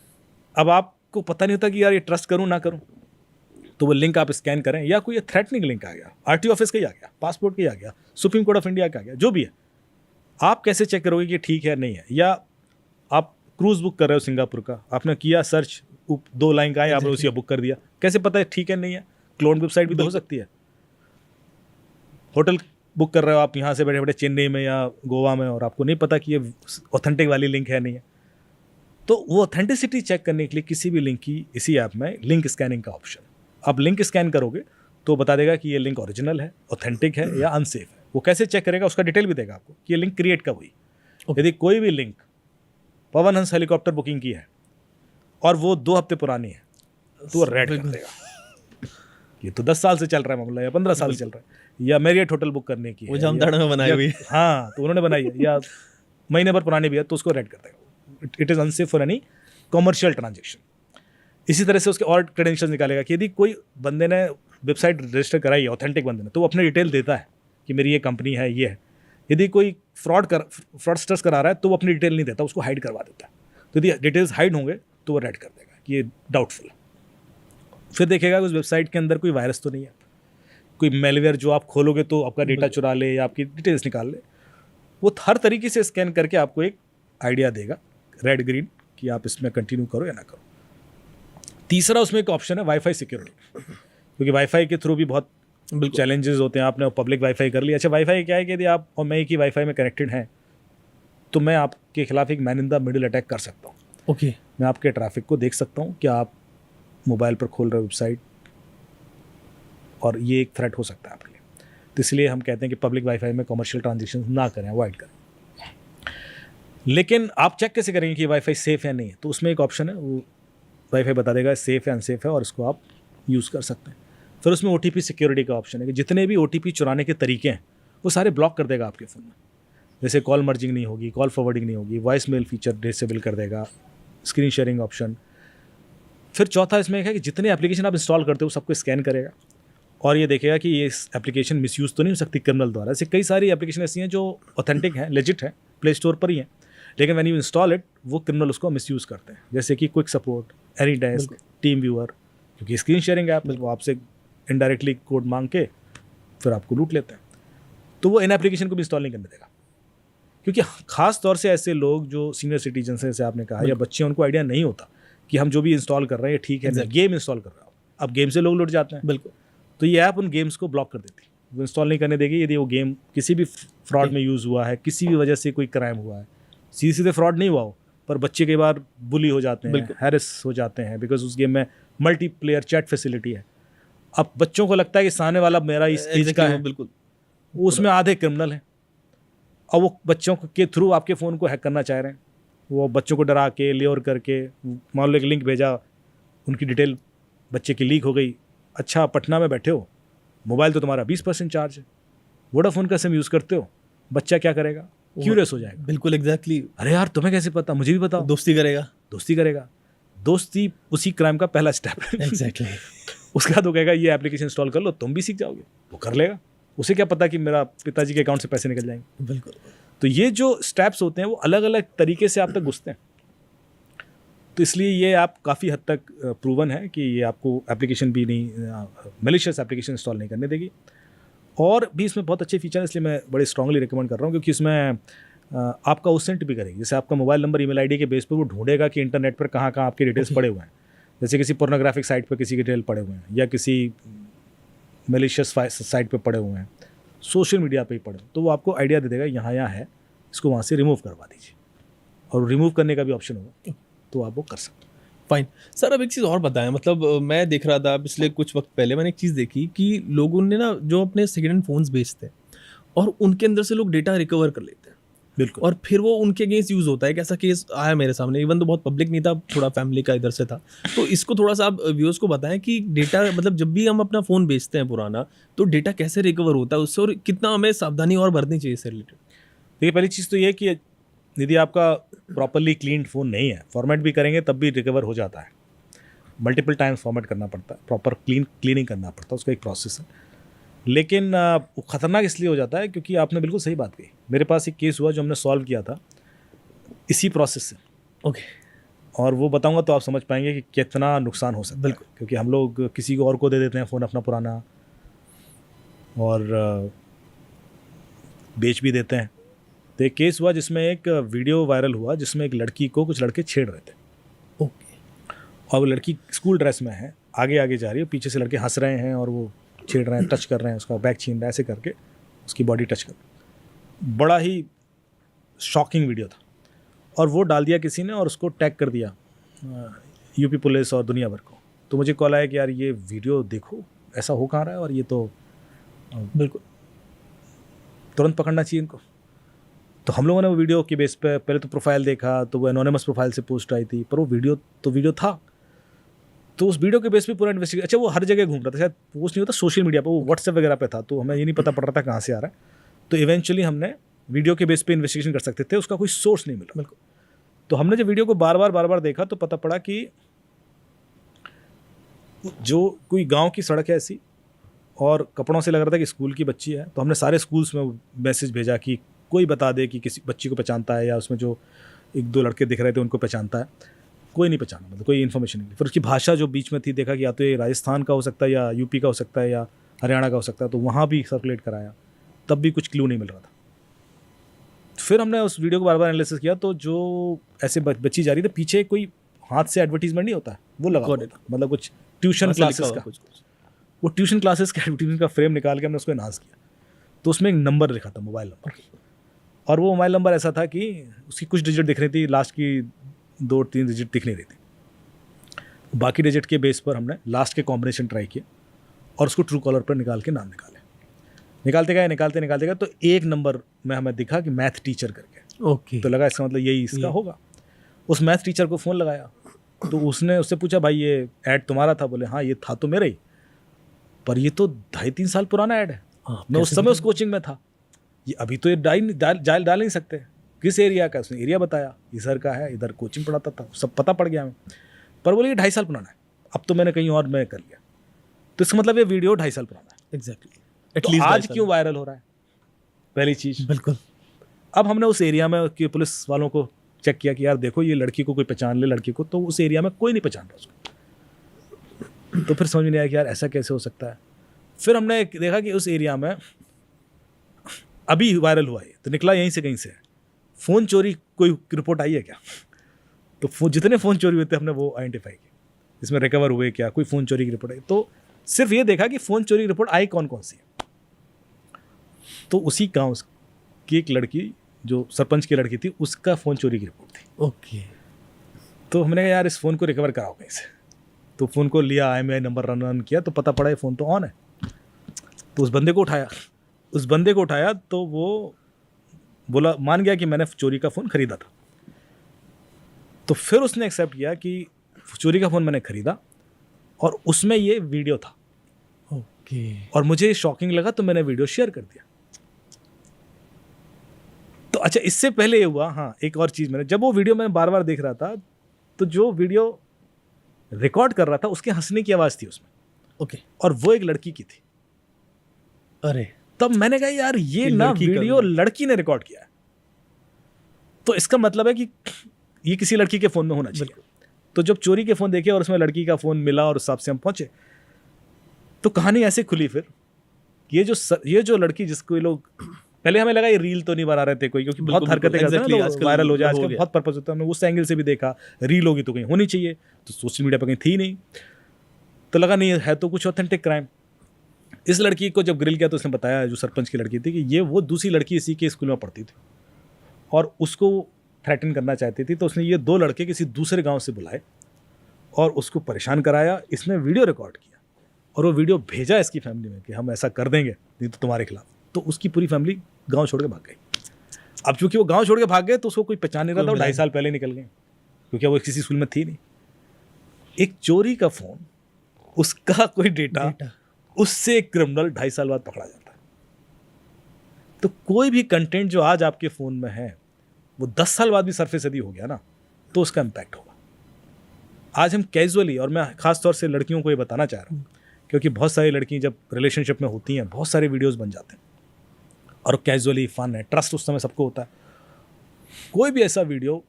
अब आपको पता नहीं होता कि यार ये ट्रस्ट करूँ ना करूँ, तो वो लिंक आप स्कैन करें, या कोई थ्रेटनिंग लिंक आ गया, RTO ऑफिस का ही आ गया, पासपोर्ट का ही आ गया, सुप्रीम कोर्ट ऑफ इंडिया का आ गया, जो भी है, आप कैसे चेक करोगे कि ठीक है नहीं है? या आप क्रूज़ बुक कर रहे हो सिंगापुर का, आपने किया सर्च, 2 लाइन का है, आपने उसी बुक कर दिया, कैसे पता है ठीक है नहीं है? क्लोन वेबसाइट भी तो हो सकती है। होटल बुक कर रहे हो आप यहाँ से बैठे बैठे चेन्नई में या गोवा में, और आपको नहीं पता कि ये ऑथेंटिक वाली लिंक है नहीं है। तो वो ऑथेंटिसिटी चेक करने के लिए किसी भी लिंक की इसी ऐप में लिंक स्कैनिंग का ऑप्शन, आप लिंक स्कैन करोगे तो बता देगा कि ये लिंक ओरिजिनल है, ऑथेंटिक है या अनसेफ है। वो कैसे चेक करेगा, उसका डिटेल भी देगा आपको कि ये लिंक क्रिएट कब हुई। यदि कोई भी link Pawan Hans helicopter booking की है और वो 2 हफ्ते पुरानी है, तो वो रेड कर देगा। ये तो 10 साल से चल रहा है मामला, या 15 साल से चल रहा है, या मेरियट होटल बुक करने की वो जामताड़ा में बनाई हुई है। हाँ, तो उन्होंने बनाई है, या महीने भर पुरानी भी है, तो उसको रेड कर देगा। It is unsafe for any commercial transaction. इसी तरह से उसके और क्रेडेंशियल्स निकालेगा कि यदि कोई बंदे ने वेबसाइट रजिस्टर कराई है, ऑथेंटिक बंदे ने, तो वो अपने डिटेल देता है कि मेरी ये कंपनी है, ये है। यदि कोई फ्रॉडस्टर्स करा रहा है तो वो अपनी डिटेल नहीं देता, उसको हाइड करवा देता है। तो यदि डिटेल्स हाइड होंगे तो वो रेड कर देगा कि ये डाउटफुल है। फिर देखेगा उस वेबसाइट के अंदर कोई वायरस तो नहीं है, कोई मेलवेयर जो आप खोलोगे तो आपका डेटा चुरा ले या आपकी डिटेल्स निकाल ले। वो हर तरीके से स्कैन करके आपको एक आइडिया देगा, रेड ग्रीन, कि आप इसमें कंटिन्यू करो या ना करो। तीसरा उसमें एक ऑप्शन है वाईफाई सिक्योरिटी, क्योंकि वाईफाई के थ्रू भी बहुत चैलेंजेस होते हैं। आपने पब्लिक वाईफाई कर लिया, अच्छा वाईफाई क्या है कि यदि आप और मैं एक ही वाईफाई में कनेक्टेड हैं तो मैं आपके खिलाफ एक man in the middle attack कर सकता हूँ। ओके, मैं आपके ट्रैफिक को देख सकता हूँ कि आप मोबाइल पर खोल रहे वेबसाइट, और ये एक थ्रेट हो सकता है आपके लिए। तो इसलिए हम कहते हैं कि पब्लिक वाईफाई में कमर्शियल ट्रांजेक्शन ना करें, अवॉइड करें। लेकिन आप चेक कैसे करेंगे कि वाईफाई सेफ़ है नहीं है? तो उसमें एक ऑप्शन है, वो वाईफाई बता देगा सेफ़ है अनसेफ है, और इसको आप यूज़ कर सकते हैं। फिर उसमें OTP सिक्योरिटी का ऑप्शन है कि जितने भी OTP चुराने के तरीके हैं वो सारे ब्लॉक कर देगा आपके फ़ोन में। जैसे कॉल मर्जिंग नहीं होगी, कॉल फॉरवर्डिंग नहीं होगी, वॉइस मेल फीचर डिसेबल कर देगा, स्क्रीन शेयरिंग ऑप्शन। फिर चौथा इसमें है कि जितने एप्लीकेशन आप इंस्टॉल करते हो सबको स्कैन करेगा, और ये देखेगा कि ये एप्लीकेशन मिसयूज़ तो नहीं हो सकती क्रिमिनल द्वारा। ऐसे कई सारी एप्लीकेशन ऐसी हैं जो ऑथेंटिक हैं, लेजिट है, प्ले स्टोर पर ही हैं, लेकिन व्हेन यू इंस्टॉल इट वो क्रिमिनल उसको मिसयूज़ करते हैं। जैसे कि quick support, AnyDesk, team viewer, क्योंकि स्क्रीन शेयरिंग ऐप है, वो आपसे इनडायरेक्टली कोड मांग के फिर आपको लूट लेते हैं। तो वो इन एप्लीकेशन को भी इंस्टॉल नहीं करने देगा, क्योंकि ख़ास तौर से ऐसे लोग जो सीनियर सिटीजन हैं, जैसे आपने कहा, या बच्चे, उनको आइडिया नहीं होता कि हम जो भी इंस्टॉल कर रहे हैं ठीक है। गेम इंस्टॉल कर रहा हूँ, अब गेम से लोग लुट जाते हैं। बिल्कुल। तो ये ऐप उन गेम्स को ब्लॉक कर देती, वो इंस्टॉल नहीं करने देगी यदि वो गेम किसी भी फ्रॉड में यूज़ हुआ है, किसी भी वजह से कोई क्राइम हुआ है। सीधे सीधे फ्रॉड नहीं हुआ हो, पर बच्चे कई बार बुली हो जाते हैं, हैरेस हो जाते हैं, बिकॉज उस गेम में मल्टीप्लेयर चैट फैसिलिटी है। अब बच्चों को लगता है कि सामने वाला मेरा इस एज का है, बिल्कुल, उसमें आधे क्रिमिनल हैं और वो बच्चों के थ्रू आपके फ़ोन को हैक करना चाह रहे हैं। वो बच्चों को डरा के ल्योर करके, मान लो एक लिंक भेजा, उनकी डिटेल बच्चे की लीक हो गई। अच्छा, पटना में बैठे हो, मोबाइल तो तुम्हारा 20% चार्ज है, वोडाफोन का सिम यूज़ करते हो, बच्चा क्या करेगा? क्यूरियस हो जाएगा। बिल्कुल एग्जैक्टली। अरे यार तुम्हें कैसे पता, मुझे भी बताओ। दोस्ती करेगा। दोस्ती उसी क्राइम का पहला स्टेप है। एग्जैक्टली। उसके बाद वो कहेगा ये एप्लीकेशन इंस्टॉल कर लो, तुम भी सीख जाओगे। वो कर लेगा, उसे क्या पता कि मेरा पिताजी के अकाउंट से पैसे निकल जाएंगे। बिल्कुल। तो ये जो स्टेप्स होते हैं वो अलग अलग तरीके से आप तक घुसते हैं। तो इसलिए ये ऐप काफ़ी हद तक प्रूवन है कि ये आपको एप्लीकेशन भी नहीं, मैलिशियस एप्लीकेशन इंस्टॉल नहीं करने देगी। और भी इसमें बहुत अच्छे फीचर है, इसलिए मैं बड़े स्ट्रांगली रिकमेंड कर रहा हूँ, क्योंकि इसमें आपका ओसेंट भी करेगी। जैसे आपका मोबाइल नंबर, ईमेल आईडी के बेस पर वो ढूंढेगा कि इंटरनेट पर कहाँ कहाँ आपके डिटेल्स पड़े हुए हैं। जैसे किसी पोर्नोग्राफिक साइट पर किसी के डिटेल पड़े हुए हैं, या किसी मैलिशियस साइट पर पड़े हुए हैं, सोशल मीडिया पे ही पड़े, तो वो आपको आइडिया दे देगा यहाँ है, इसको वहाँ से रिमूव करवा दीजिए। और रिमूव करने का भी ऑप्शन होगा, तो आप वो कर सकते हैं। फाइन सर, अब एक चीज़ और बताएं। मतलब मैं देख रहा था पिछले कुछ वक्त पहले, मैंने एक चीज़ देखी कि लोगों ने ना जो अपने सेकेंड हैंड फ़ोन्स बेचते हैं और उनके अंदर से लोग डेटा रिकवर कर लेते हैं। बिल्कुल। और फिर वो उनके अगेंस्ट यूज़ होता है। एक ऐसा केस आया मेरे सामने, इवन तो बहुत पब्लिक नहीं था, थोड़ा फैमिली का इधर से था। तो इसको थोड़ा सा आप व्यूअर्स को बताएं कि डेटा, मतलब जब भी हम अपना फ़ोन बेचते हैं पुराना, तो डेटा कैसे रिकवर होता है उससे, और कितना हमें सावधानी और बरतनी चाहिए इससे रिलेटेड। देखिए, पहली चीज़ तो ये कि यदि आपका प्रॉपरली क्लीन्ड फ़ोन नहीं है, फॉर्मेट भी करेंगे तब भी रिकवर हो जाता है। मल्टीपल टाइम्स फॉर्मेट करना पड़ता है, प्रॉपर क्लीनिंग करना पड़ता है, उसका एक प्रोसेस है। लेकिन वो ख़तरनाक इसलिए हो जाता है क्योंकि आपने बिल्कुल सही बात कही। मेरे पास एक केस हुआ जो हमने सॉल्व किया था इसी प्रोसेस से। ओके। और वो बताऊंगा तो आप समझ पाएंगे कि कितना नुकसान हो सकता है। क्योंकि हम लोग किसी को और को दे देते हैं फ़ोन अपना पुराना, और बेच भी देते हैं। तो एक केस हुआ जिसमें एक वीडियो वायरल हुआ जिसमें एक लड़की को कुछ लड़के छेड़ रहे थे। ओके। और वो लड़की स्कूल ड्रेस में है, आगे आगे जा रही है, पीछे से लड़के हंस रहे हैं और वो छेड़ रहे हैं, टच कर रहे हैं, उसका बैग छीन रहे हैं, ऐसे करके उसकी बॉडी टच कर। बड़ा ही शॉकिंग वीडियो था, और वो डाल दिया किसी ने और उसको टैग कर दिया यूपी पुलिस और दुनिया भर को। तो मुझे कॉल आया कि यार ये वीडियो देखो, ऐसा हो कहाँ रहा है, और ये तो बिल्कुल तुरंत पकड़ना चाहिए इनको। तो हम लोगों ने वो वीडियो के बेस पे पहले तो प्रोफाइल देखा, तो वो एनोनिमस प्रोफाइल से पोस्ट आई थी, पर वो वीडियो था। तो उस वीडियो के बेस पे पूरा इन्वेस्टिगेशन, अच्छा वो हर जगह घूम रहा था, शायद पोस्ट नहीं होता सोशल मीडिया पर, वो व्हाट्सएप वगैरह पे था, तो हमें ये नहीं पता पड़ रहा था कहाँ से आ रहा है। तो इवेंचुअली हमने वीडियो के बेस पे इन्वेस्टिगेशन कर सकते थे, उसका कोई सोर्स नहीं मिला। बिल्कुल। तो हमने जब वीडियो को बार बार देखा तो पता पड़ा कि जो कोई गांव की सड़क है ऐसी, और कपड़ों से लग रहा था कि स्कूल की बच्ची है। तो हमने सारे स्कूल्स में मैसेज भेजा कि कोई बता दे कि किसी बच्ची को पहचानता है, या उसमें जो एक दो लड़के दिख रहे थे उनको पहचानता है। कोई नहीं पहचाना, मतलब कोई इन्फॉर्मेशन नहीं। फिर उसकी भाषा जो बीच में थी, देखा कि या तो ये राजस्थान का हो सकता है, या यूपी का हो सकता है, या हरियाणा का हो सकता है। तो वहाँ भी सर्कुलेट कराया, तब भी कुछ क्लू नहीं मिल रहा था। फिर हमने उस वीडियो को बार बार एनालिसिस किया, तो जो ऐसे बच्ची जा रही थी, पीछे कोई हाथ से एडवर्टीजमेंट नहीं होता है, वो लगा हुआ था, मतलब कुछ ट्यूशन क्लासेस का कुछ। वो ट्यूशन क्लासेस का एडवर्टीजमेंट का फ्रेम निकाल के हमने उसको एनहांस किया। तो उसमें एक नंबर लिखा था, मोबाइल नंबर, और वो मोबाइल नंबर ऐसा था कि उसकी कुछ डिजिट दिख रही थी, लास्ट की 2-3 डिजिट दिख नहीं रही थी। बाकी डिजिट के बेस पर हमने लास्ट के कॉम्बिनेशन ट्राई किए और उसको ट्रू कॉलर पर निकाल के नाम निकाले। निकालते गए तो एक नंबर में हमें दिखा कि मैथ टीचर करके। ओके। तो लगा इसका मतलब यही इसका होगा। उस मैथ टीचर को फ़ोन लगाया, तो उससे पूछा भाई ये ऐड तुम्हारा था? बोले हाँ ये था तो मेरा ही, पर ये तो 2.5-3 साल पुराना ऐड है। मैं उस समय उस कोचिंग में था, ये अभी तो ये डाल नहीं सकते। किस एरिया का? उसने एरिया बताया, इधर का है, इधर कोचिंग पढ़ाता था, सब पता पड़ गया हमें। पर बोले ये 2.5 साल पुराना है, अब तो मैंने कहीं और में कर लिया। तो इसका मतलब ये वीडियो 2.5 साल पुराना है। एग्जैक्टली। तो आज क्यों वायरल हो रहा है? पहली चीज़। बिल्कुल। अब हमने उस एरिया में कि पुलिस वालों को चेक किया कि यार देखो ये लड़की को कोई पहचान ले, लड़की को, तो उस एरिया में कोई नहीं पहचान रहा उसको। तो फिर समझ में नहीं आया कि यार ऐसा कैसे हो सकता है। फिर हमने देखा कि उस एरिया में अभी वायरल हुआ है, तो निकला यहीं से कहीं से। फ़ोन चोरी कोई रिपोर्ट आई है क्या? तो जितने फ़ोन चोरी हुए थे हमने वो आइडेंटिफाई किए, इसमें रिकवर हुए क्या, कोई फ़ोन चोरी की रिपोर्ट आई। तो सिर्फ ये देखा कि फ़ोन चोरी रिपोर्ट आई कौन कौन सी है। तो उसी गांव की एक लड़की जो सरपंच की लड़की थी, उसका फ़ोन चोरी की रिपोर्ट थी। ओके। तो हमने कहा यार इस फ़ोन को रिकवर कराओ कहीं से। तो फ़ोन को लिया, IMEI नंबर रन किया तो पता पड़ा ये फ़ोन तो ऑन है। तो उस बंदे को उठाया तो वो बोला, मान गया कि मैंने चोरी का फ़ोन ख़रीदा था। तो फिर उसने एक्सेप्ट किया कि चोरी का फ़ोन मैंने ख़रीदा और उसमें ये वीडियो था। ओके। और मुझे शॉकिंग लगा तो मैंने वीडियो शेयर कर दिया। तो अच्छा, इससे पहले ये हुआ, हाँ एक और चीज़, मैंने जब वो वीडियो मैं बार बार देख रहा था तो जो वीडियो रिकॉर्ड कर रहा था उसके हंसने की आवाज़ थी उसमें, ओके। और वो एक लड़की की थी। अरे तब मैंने कहा यार ये ये ना लड़की का वीडियो लड़की ने रिकॉर्ड किया है, तो इसका मतलब है कि ये किसी लड़की के फ़ोन में होना चाहिए। तो जब चोरी के फ़ोन देखे और उसमें लड़की का फ़ोन मिला और उस हिसाब से हम पहुंचे, तो कहानी ऐसे खुली फिर। ये जो लड़की जिसको ये लोग, पहले हमें लगा ये रील तो नहीं बना रहे थे कोई, क्योंकि बहुत बिल्कुल, हरकतें करते हैं exactly, ना, आजकल तो वायरल हो जाए, हो आजकल गया। बहुत पर्पस होता है। हमने उस एंगल से भी देखा, रील होगी तो कहीं होनी चाहिए, तो सोशल मीडिया पर कहीं थी नहीं, तो लगा नहीं है तो कुछ ऑथेंटिक क्राइम। इस लड़की को जब ग्रिल किया तो उसने बताया, जो सरपंच की लड़की थी, कि ये वो दूसरी लड़की इसी के स्कूल में पढ़ती थी और उसको थ्रेटन करना चाहती थी। तो उसने ये 2 लड़के किसी दूसरे गांव से बुलाए और उसको परेशान कराया। इसने वीडियो रिकॉर्ड किया और वो वीडियो भेजा इसकी फैमिली में कि हम ऐसा कर देंगे नहीं तो तुम्हारे खिलाफ। तो उसकी पूरी फैमिली गांव छोड़ के भाग गई। अब चूंकि वो गांव छोड़ के भाग गए तो उसको कोई पहचान नहीं रहा था, 2.5 साल पहले निकल गए, क्योंकि वो किसी स्कूल में थी नहीं। एक चोरी का फ़ोन, उसका कोई डेटा, उससे एक क्रिमिनल 2.5 साल बाद पकड़ा जाता है। तो कोई भी कंटेंट जो आज आपके फ़ोन में है वो 10 साल बाद भी सरफेस यदि हो गया ना, तो उसका इम्पैक्ट होगा। आज हम कैजुअली, और मैं खास तौर से लड़कियों को ये बताना चाह रहा हूँ, क्योंकि बहुत सारी लड़की जब रिलेशनशिप में होती हैं, बहुत सारे वीडियोस बन जाते हैं और कैजुअली फन है, ट्रस्ट उस समय सबको होता है। कोई भी ऐसा वीडियो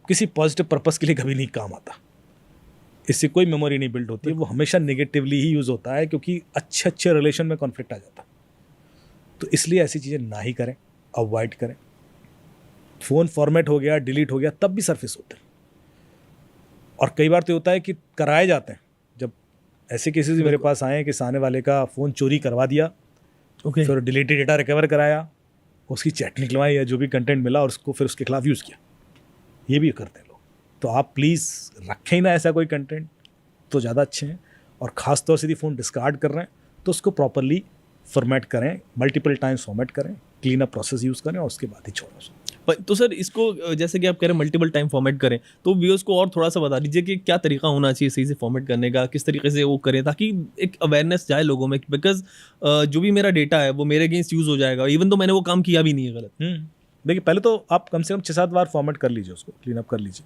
किसी पॉजिटिव पर्पस के लिए कभी नहीं काम आता, इससे कोई मेमोरी नहीं बिल्ड होती है, वो हमेशा नेगेटिवली ही यूज़ होता है, क्योंकि अच्छे रिलेशन में कॉन्फ्लिक्ट आ जाता है। तो इसलिए ऐसी चीज़ें ना ही करें, अवॉइड करें। फ़ोन फॉर्मेट हो गया, डिलीट हो गया, तब भी सरफेस होते हैं। और कई बार तो होता है कि कराए जाते हैं। जब ऐसे केसेस मेरे पास आए हैं कि सामने वाले का फ़ोन चोरी करवा दिया, ओके। फिर डिलीटेड डेटा रिकवर कराया, उसकी चैट निकलवाई या जो भी कंटेंट मिला और उसको फिर उसके खिलाफ यूज़ किया। ये भी करते हैं लोग। तो आप प्लीज़ रखें ही ना ऐसा कोई कंटेंट, तो ज़्यादा अच्छे हैं। और ख़ास तौर से यदि फ़ोन डिस्कार्ड कर रहे हैं तो उसको प्रॉपरली फॉर्मेट करें, मल्टीपल टाइम्स फॉर्मेट करें, क्लीन अप प्रोसेस यूज़ करें और उसके बाद ही छोड़ें उसको। तो सर इसको जैसे कि आप कह रहे हैं मल्टीपल टाइम फॉर्मेट करें, तो व्यूअर्स को और थोड़ा सा बता दीजिए कि क्या तरीका होना चाहिए सही से फॉर्मेट करने का, किस तरीके से वो करें ताकि एक अवेयरनेस जाए लोगों में, बिकॉज जो भी मेरा डेटा है वो मेरे अगेंस्ट यूज़ हो जाएगा, इवन तो मैंने वो काम किया भी नहीं है गलत। देखिए, पहले तो आप कम से कम 6-7 बार फॉर्मेट कर लीजिए, उसको क्लीन अप कर लीजिए,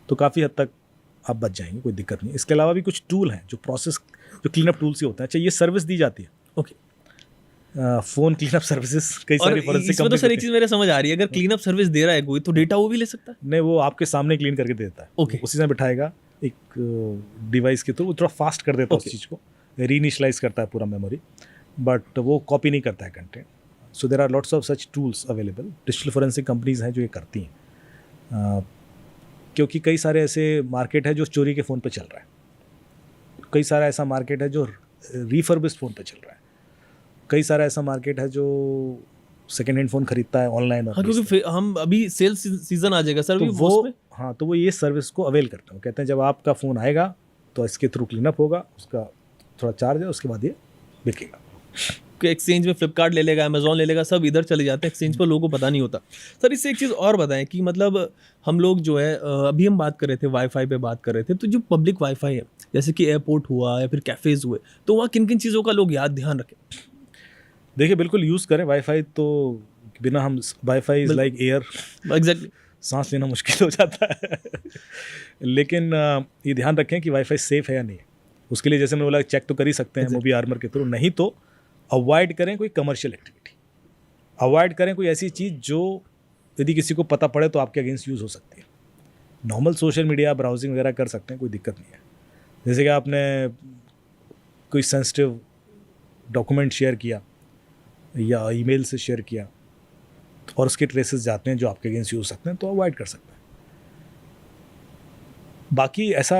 तो काफ़ी हद तक आप बच जाएंगे, कोई दिक्कत नहीं। इसके अलावा भी कुछ टूल हैं जो क्लीन अप टूल्स ही होते हैं। अच्छा, ये सर्विस दी जाती है, okay. Phone clean up service कई और सारी फॉरेंसिक इसमें तो कंपनीज सर एक होती चीज़ मेरे समझ आ रही है, अगर क्लीन अप सर्विस दे रहा है कोई तो डेटा वो भी ले सकता है। हैं। नहीं, वो आपके सामने क्लीन करके दे देता है। Okay. उसी में बिठाएगा एक डिवाइस के थ्रू, वो थोड़ा फास्ट कर देता है उस चीज़ को, रीइनिशियलाइज करता है पूरा मेमोरी, बट वो कॉपी नहीं करता है content. So there are lots of such tools available. Digital forensic companies हैं जो ये करती हैं, क्योंकि कई सारे ऐसे मार्केट है जो चोरी के फ़ोन पे चल रहा है, कई सारा ऐसा मार्केट है जो रिफर्बिश्ड फ़ोन पे चल रहा है, कई सारा ऐसा मार्केट है जो सेकेंड हैंड फ़ोन खरीदता है ऑनलाइन। हाँ, क्योंकि हम अभी सेल्स सीजन आ जाएगा सर, तो अभी वो उसमें हाँ, तो वो ये सर्विस को अवेल करते हैं। कहते हैं जब आपका फ़ोन आएगा तो इसके थ्रू क्लीनअप होगा, उसका थोड़ा चार्ज है, उसके बाद ये बिकेगा। एक्सचेंज में फ्लिपकार्ट ले लेगा, अमेजोन ले लेगा, सब इधर चले जाते हैं एक्सचेंज पर, लोगों को पता नहीं होता। सर इससे एक चीज़ और बताएं कि मतलब हम लोग जो है अभी हम बात कर रहे थे वाईफाई पे बात कर रहे थे, तो जो पब्लिक वाईफाई है जैसे कि एयरपोर्ट हुआ या फिर कैफ़ेज़ हुए, तो वहाँ किन किन चीज़ों का लोग ध्यान रखें? देखिए, बिल्कुल यूज़ करें वाईफाई, तो बिना हम wifi is like air, exactly. सांस लेना मुश्किल हो जाता है। लेकिन ये ध्यान रखें कि वाईफाई सेफ़ है या नहीं। उसके लिए जैसे मैंने बोला, चेक तो कर ही सकते हैं मूवी आर्मर के थ्रू, नहीं तो अवॉइड करें कोई कमर्शियल एक्टिविटी, अवॉइड करें कोई ऐसी चीज़ जो यदि किसी को पता पड़े तो आपके अगेंस्ट यूज़ हो सकती है। नॉर्मल सोशल मीडिया ब्राउजिंग वगैरह कर सकते हैं, कोई दिक्कत नहीं है। जैसे कि आपने कोई सेंसिटिव डॉक्यूमेंट शेयर किया या ईमेल से शेयर किया और उसके ट्रेसेस जाते हैं जो आपके अगेंस्ट यूज़ हो सकते हैं, तो अवॉइड कर सकते हैं। बाकी ऐसा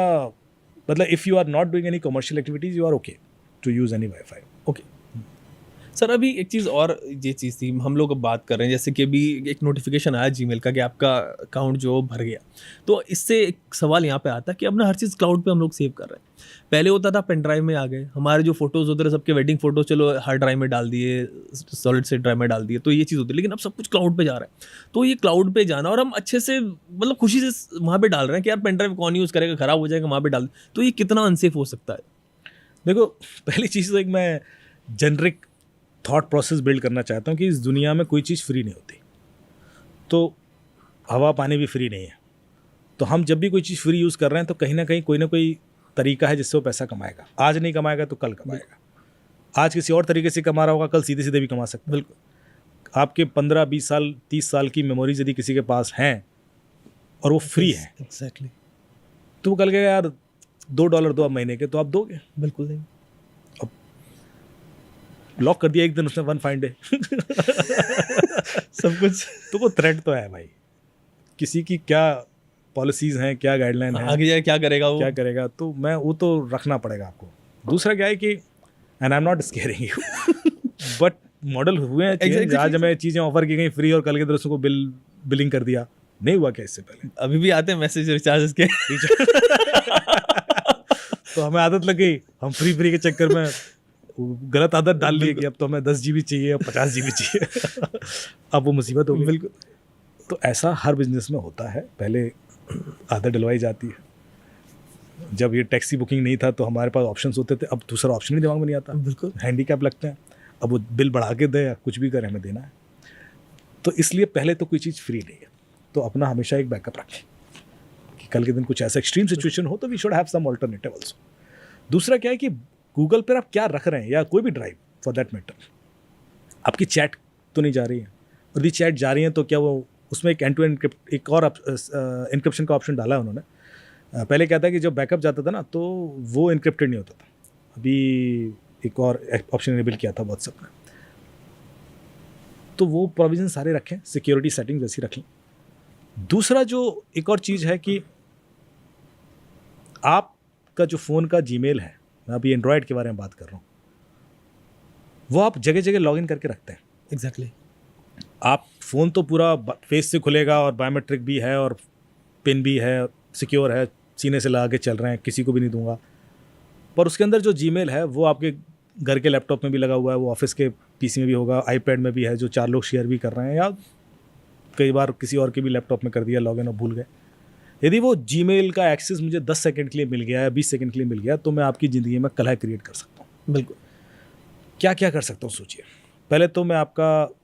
मतलब if you are not doing any commercial activities, you are okay. to use any Wi-Fi. Okay sir, अभी एक चीज़ और, ये चीज़ थी, हम लोग अब बात कर रहे हैं, जैसे कि अभी एक नोटिफिकेशन आया जीमेल का कि आपका अकाउंट जो भर गया, तो इससे एक सवाल यहाँ पे आता है कि अब ना हर चीज़ क्लाउड पे हम लोग सेव कर रहे हैं। पहले होता था पेन ड्राइव में आ गए, हमारे जो फोटोज़ होते थे सबके वेडिंग फोटो चलो हार्ड ड्राइव में डाल दिए, सॉलिड स्टेट ड्राइव में डाल दिए, तो ये चीज़ होती है, लेकिन अब सब कुछ क्लाउड पे जा रहा है। तो ये क्लाउड पे जाना, और हम अच्छे से मतलब खुशी से वहाँ पे डाल रहे हैं कि यार पेन ड्राइव कौन यूज़ करेगा, ख़राब हो जाएगा, वहाँ पे डाल, तो ये कितना अनसेफ हो सकता है? देखो, पहली चीज़ तो एक मैं जेनरिक थॉट प्रोसेस बिल्ड करना चाहता हूँ कि इस दुनिया में कोई चीज़ फ्री नहीं होती। तो हवा पानी भी फ्री नहीं है। तो हम जब भी कोई चीज़ फ्री यूज़ कर रहे हैं तो कहीं ना कहीं कोई ना कोई तरीका है जिससे वो पैसा कमाएगा। आज नहीं कमाएगा तो कल कमाएगा। आज किसी और तरीके से कमा रहा होगा, कल सीधे सीधे भी कमा सकता है। बिल्कुल। आपके 15, 20 साल, 30 साल की मेमोरीज यदि किसी के पास हैं और वो फ्री है, एग्जैक्टली, तो वो कल कहेगा यार $2 दो आप महीने के, तो आप दोगे? बिल्कुल नहीं। लॉक कर दिया एक दिन उसने, वन फाइन डे सब कुछ तो वो थ्रेट तो है भाई। किसी की क्या पॉलिसीज हैं, क्या गाइडलाइन है, आगे जाए क्या करेगा वो, क्या करेगा, तो मैं वो तो रखना पड़ेगा आपको। दूसरा क्या है कि and I am not squaring you but model हुए हैं change। आज हमें चीज़ें ऑफर की गई फ्री और कल के दिन उसको बिलिंग कर दिया। नहीं हुआ क्या इससे पहले? अभी भी आते हैं मैसेज रिचार्ज के तो हमें आदत लग गई, हम फ्री के चक्कर में गलत आदत डाल ली कि अब तो हमें 10 GB चाहिए, 50 GB चाहिए अब वो मुसीबत हो गई। बिल्कुल। तो ऐसा हर बिजनेस में होता है। पहले आदत डलवाई जाती है। जब ये टैक्सी बुकिंग नहीं था तो हमारे पास ऑप्शंस होते थे, अब दूसरा ऑप्शन ही दिमाग में नहीं आता। बिल्कुल। हैंडीकैप लगते हैं, अब वो बिल बढ़ा के दे या कुछ भी करे, हमें देना है। तो इसलिए पहले तो कोई चीज़ फ्री नहीं है, तो अपना हमेशा एक बैकअप रखें कि कल के दिन कुछ ऐसा एक्सट्रीम सिचुएशन हो तो we should have some alternative also. दूसरा क्या है कि गूगल पर आप क्या रख रहे हैं, या कोई भी ड्राइव फॉर दैट मैटर, आपकी चैट तो नहीं जा रही है, और यदि चैट जा रही है तो क्या वो उसमें एक एंड टू एंड एक और इनक्रिप्शन का ऑप्शन डाला है उन्होंने। पहले क्या था कि जब बैकअप जाता था ना तो वो इनक्रिप्टेड नहीं होता था, अभी एक और ऑप्शन इनेबल किया था व्हाट्सएप में। तो वो प्रोविजन सारे रखें, सिक्योरिटी सेटिंग वैसी रखें। दूसरा जो एक और चीज़ है कि आपका जो फ़ोन का जीमेल है, मैं अभी एंड्रॉयड के बारे में बात कर रहा हूँ, वो आप जगह जगह लॉगिन करके रखते हैं। एग्जैक्टली। आप फ़ोन तो पूरा फेस से खुलेगा और बायोमेट्रिक भी है और पिन भी है, सिक्योर है, सीने से लगा के चल रहे हैं, किसी को भी नहीं दूंगा। पर उसके अंदर जो जीमेल है वो आपके घर के लैपटॉप में भी लगा हुआ है, वो ऑफिस के पीसी में भी होगा, आईपैड में भी है, जो 4 लोग शेयर भी कर रहे हैं, या कई बार किसी और के भी लैपटॉप में कर दिया लॉगिन और भूल गए। यदि वो जीमेल का एक्सेस मुझे 10 सेकंड के लिए मिल गया या 20 सेकंड के लिए मिल गया तो मैं आपकी ज़िंदगी में कलह क्रिएट कर सकता हूँ। बिल्कुल। क्या क्या कर सकता हूँ सोचिए। पहले तो मैं आपका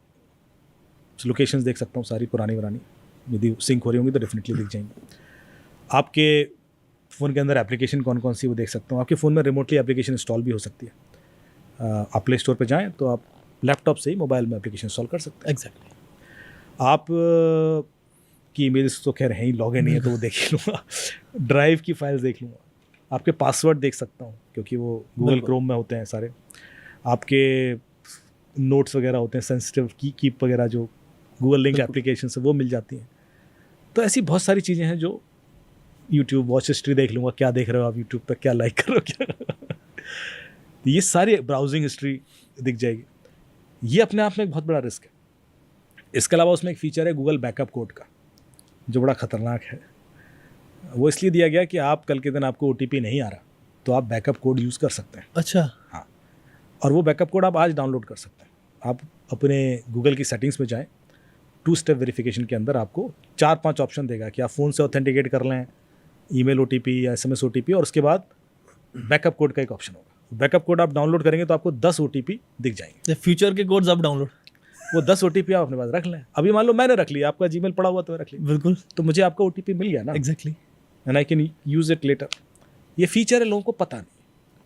लोकेशंस देख सकता हूँ, सारी पुरानी, यदि सिंक हो रही होंगी तो डेफिनेटली दिख जाएंगी। आपके फ़ोन के अंदर एप्लीकेशन कौन कौन सी वो देख सकता हूँ। आपके फ़ोन में रिमोटली एप्लीकेशन इंस्टॉल भी हो सकती है। आप प्ले स्टोर पे जाएं तो आप लैपटॉप से ही मोबाइल में एप्लीकेशन इंस्टॉल कर सकते हैं। एग्जैक्टली। आप की ईमेल्स तो खैर है ही, लॉग इन नहीं है तो वो देख ही लूँगा। ड्राइव की फाइल्स देख लूँगा। आपके पासवर्ड देख सकता हूँ क्योंकि वो गूगल क्रोम में होते हैं सारे। आपके नोट्स वगैरह होते हैं, सेंसिटिव कीप वगैरह जो गूगल लिंक एप्लीकेशन से वो मिल जाती हैं। तो ऐसी बहुत सारी चीज़ें हैं जो यूट्यूब वॉच हिस्ट्री देख लूँगा, क्या देख रहे हो आप यूट्यूब पर, क्या लाइक कर रहे हो क्या ये सारी ब्राउजिंग हिस्ट्री दिख जाएगी। ये अपने आप में एक बहुत बड़ा रिस्क है। इसके अलावा उसमें एक फीचर है गूगल बैकअप कोड का, जो बड़ा ख़तरनाक है। वो इसलिए दिया गया कि आप कल के दिन आपको OTP नहीं आ रहा तो आप बैकअप कोड यूज़ कर सकते हैं। अच्छा। हाँ, और वो बैकअप कोड आप आज डाउनलोड कर सकते हैं। आप अपने गूगल की सेटिंग्स में जाएं, 2 स्टेप वेरिफिकेशन के अंदर आपको 4-5 ऑप्शन देगा कि आप फ़ोन से ऑथेंटिकेट कर लें, ईमेल OTP या SMS OTP, और उसके बाद बैकअप कोड का एक ऑप्शन होगा। बैकअप कोड आप डाउनलोड करेंगे तो आपको 10 OTP दिख जाएंगे। फ्यूचर के कोड्स आप डाउनलोड, वो 10 OTP आप अपने पास रख लें। अभी मान लो मैंने रख लिया, आपका जीमेल पड़ा हुआ तो रख लिया, बिल्कुल, तो मुझे आपका OTP मिल गया ना। Exactly. And I can use it later. ये फीचर है, लोगों को पता नहीं,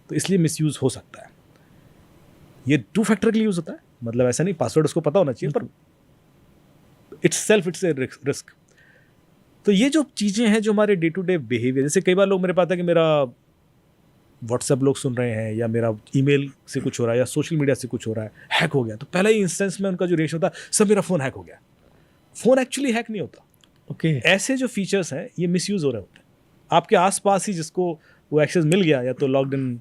तो इसलिए मिसयूज़ हो सकता है। ये 2 फैक्टर के लिए यूज़ होता है, मतलब ऐसा नहीं पासवर्ड उसको पता होना चाहिए, पर इट्स ए रिस्क। तो ये जो चीज़ें हैं जो हमारे डे टू डे बिहेवियर, जैसे कई बार लोग मेरे पास आता है कि मेरा व्हाट्सएप लोग सुन रहे हैं, या मेरा ईमेल से कुछ हो रहा है, या सोशल मीडिया से कुछ हो रहा है, हैक हो गया, तो पहले ही इंस्टेंस में उनका जो रिएक्शन होता है, सब मेरा फ़ोन हैक हो गया। फ़ोन एक्चुअली हैक नहीं होता। ओके। ऐसे जो फीचर्स हैं ये मिसयूज़ हो रहे होते हैं। आपके आसपास ही जिसको वो एक्सेस मिल गया, या तो लॉग्ड इन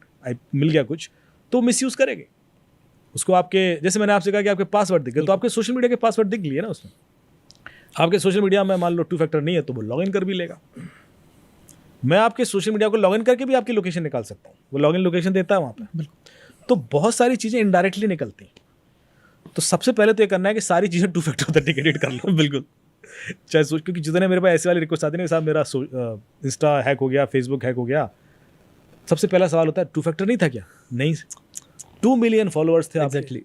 मिल गया कुछ, तो मिसयूज करेंगे उसको। आपके जैसे मैंने आपसे कहा कि आपके पासवर्ड दिख गए, तो आपके सोशल मीडिया के पासवर्ड दिख लिए ना उसमें। आपके सोशल मीडिया में मान लो 2 फैक्टर नहीं है तो वो लॉग इन कर भी लेगा। मैं आपके सोशल मीडिया को लॉग इन करके भी आपकी लोकेशन निकाल सकता हूँ, वो लॉग इन लोकेशन देता है वहाँ पे। तो बहुत सारी चीज़ें इनडायरेक्टली निकलती हैं। तो सबसे पहले तो ये करना है कि सारी चीज़ें 2 फैक्टर ऑथेंटिकेटेड कर लो। बिल्कुल, चाहे सोच, क्योंकि जितने मेरे पास ऐसे वाले रिक्वेस्ट आते हैं साहब मेरा इंस्टा हैक हो गया, फेसबुक हैक हो गया, सबसे पहला सवाल होता है 2 फैक्टर नहीं था क्या? नहीं, 2 मिलियन फॉलोअर्स थे एग्जैक्टली,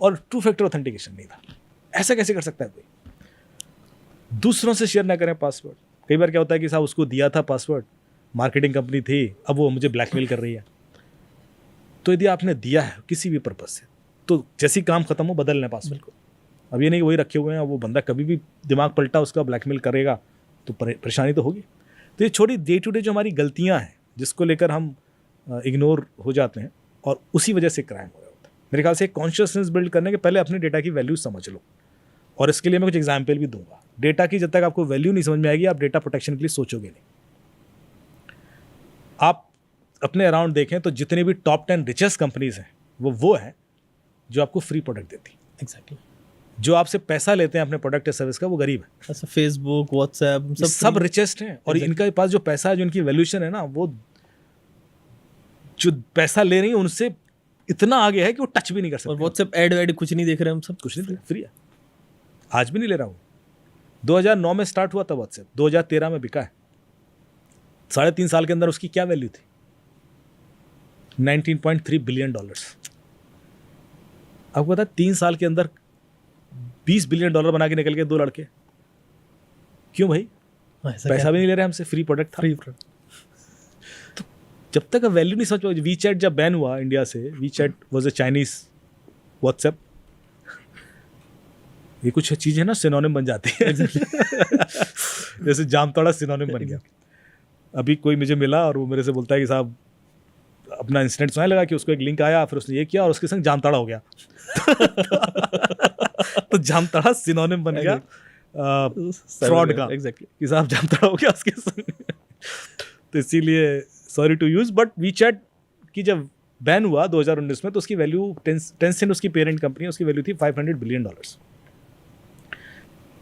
और 2 फैक्टर ऑथेंटिकेशन नहीं था। ऐसा कैसे कर सकता है कोई? दूसरों से शेयर ना करें पासवर्ड। कई बार क्या होता है कि साहब उसको दिया था पासवर्ड, मार्केटिंग कंपनी थी, अब वो मुझे ब्लैकमेल कर रही है। तो यदि आपने दिया है किसी भी पर्पज से, तो जैसी काम खत्म हो बदल लें पासवर्ड को। अब ये नहीं कि वही रखे हुए हैं, वो बंदा कभी भी दिमाग पलटा उसका ब्लैकमेल करेगा तो परेशानी तो होगी। तो ये छोटी डे टू डे जो हमारी गलतियां हैं जिसको लेकर हम इग्नोर हो जाते हैं और उसी वजह से क्राइम हो रहा होता है। मेरे ख्याल से कॉन्शियसनेस बिल्ड करने के पहले अपने डेटा की वैल्यू समझ लो, और इसके लिए मैं कुछ एग्जाम्पल भी दूंगा। डेटा की जब तक आपको वैल्यू नहीं समझ में आएगी, आप डेटा प्रोटेक्शन के लिए सोचोगे नहीं। आप अपने अराउंड देखें तो जितने भी टॉप 10 रिचेस्ट कंपनीज हैं वो हैं जो आपको फ्री प्रोडक्ट देती है। एग्जैक्टली, जो आपसे पैसा लेते हैं अपने प्रोडक्ट या सर्विस का वो गरीब है। ऐसा फेसबुक, व्हाट्सएप सब रिचेस्ट हैं, और इनके पास जो पैसा है, जो इनकी वैल्यूएशन है ना, वो जो पैसा ले रही है उनसे इतना आगे है कि वो टच भी नहीं कर सकते। और व्हाट्सएप ऐड कुछ नहीं देख रहे हम सब, कुछ नहीं, फ्री है, आज भी नहीं ले रहा हूँ। 2009 में स्टार्ट हुआ था व्हाट्सएप, 2013 में बिका है। 3.5 साल के अंदर उसकी क्या वैल्यू थी? $19.3 बिलियन। आपको पता है 3 साल के अंदर $20 बिलियन बना के निकल गए 2 लड़के। क्यों भाई? पैसा भी नहीं ले रहे हमसे, फ्री प्रोडक्ट था। Free product. तो जब तक वैल्यू नहीं समझ पाओगे। वीचैट जब बैन हुआ इंडिया से, WeChat was a Chinese WhatsApp. ये कुछ चीजें ना सिनोनिम बन जाती है। जैसे जामताड़ा सिनोनिम बन गया। अभी कोई मुझे मिला और वो मेरे से बोलता है कि साहब अपना इंसिडेंट सुनाने लगा कि उसको एक लिंक आया, फिर उसने ये किया और उसके संग जामताड़ा हो गया। तो जामताड़ा सिनोनिम बन गया फ्रॉड का। एग्जैक्टली, कि साहब जामताड़ा हो गया उसके संग। तो इसीलिए sorry to use, but WeChat की जब बैन हुआ 2019 में तो उसकी वैल्यू टेंसेंट उसकी पेरेंट कंपनी है, उसकी वैल्यू थी $500 बिलियन।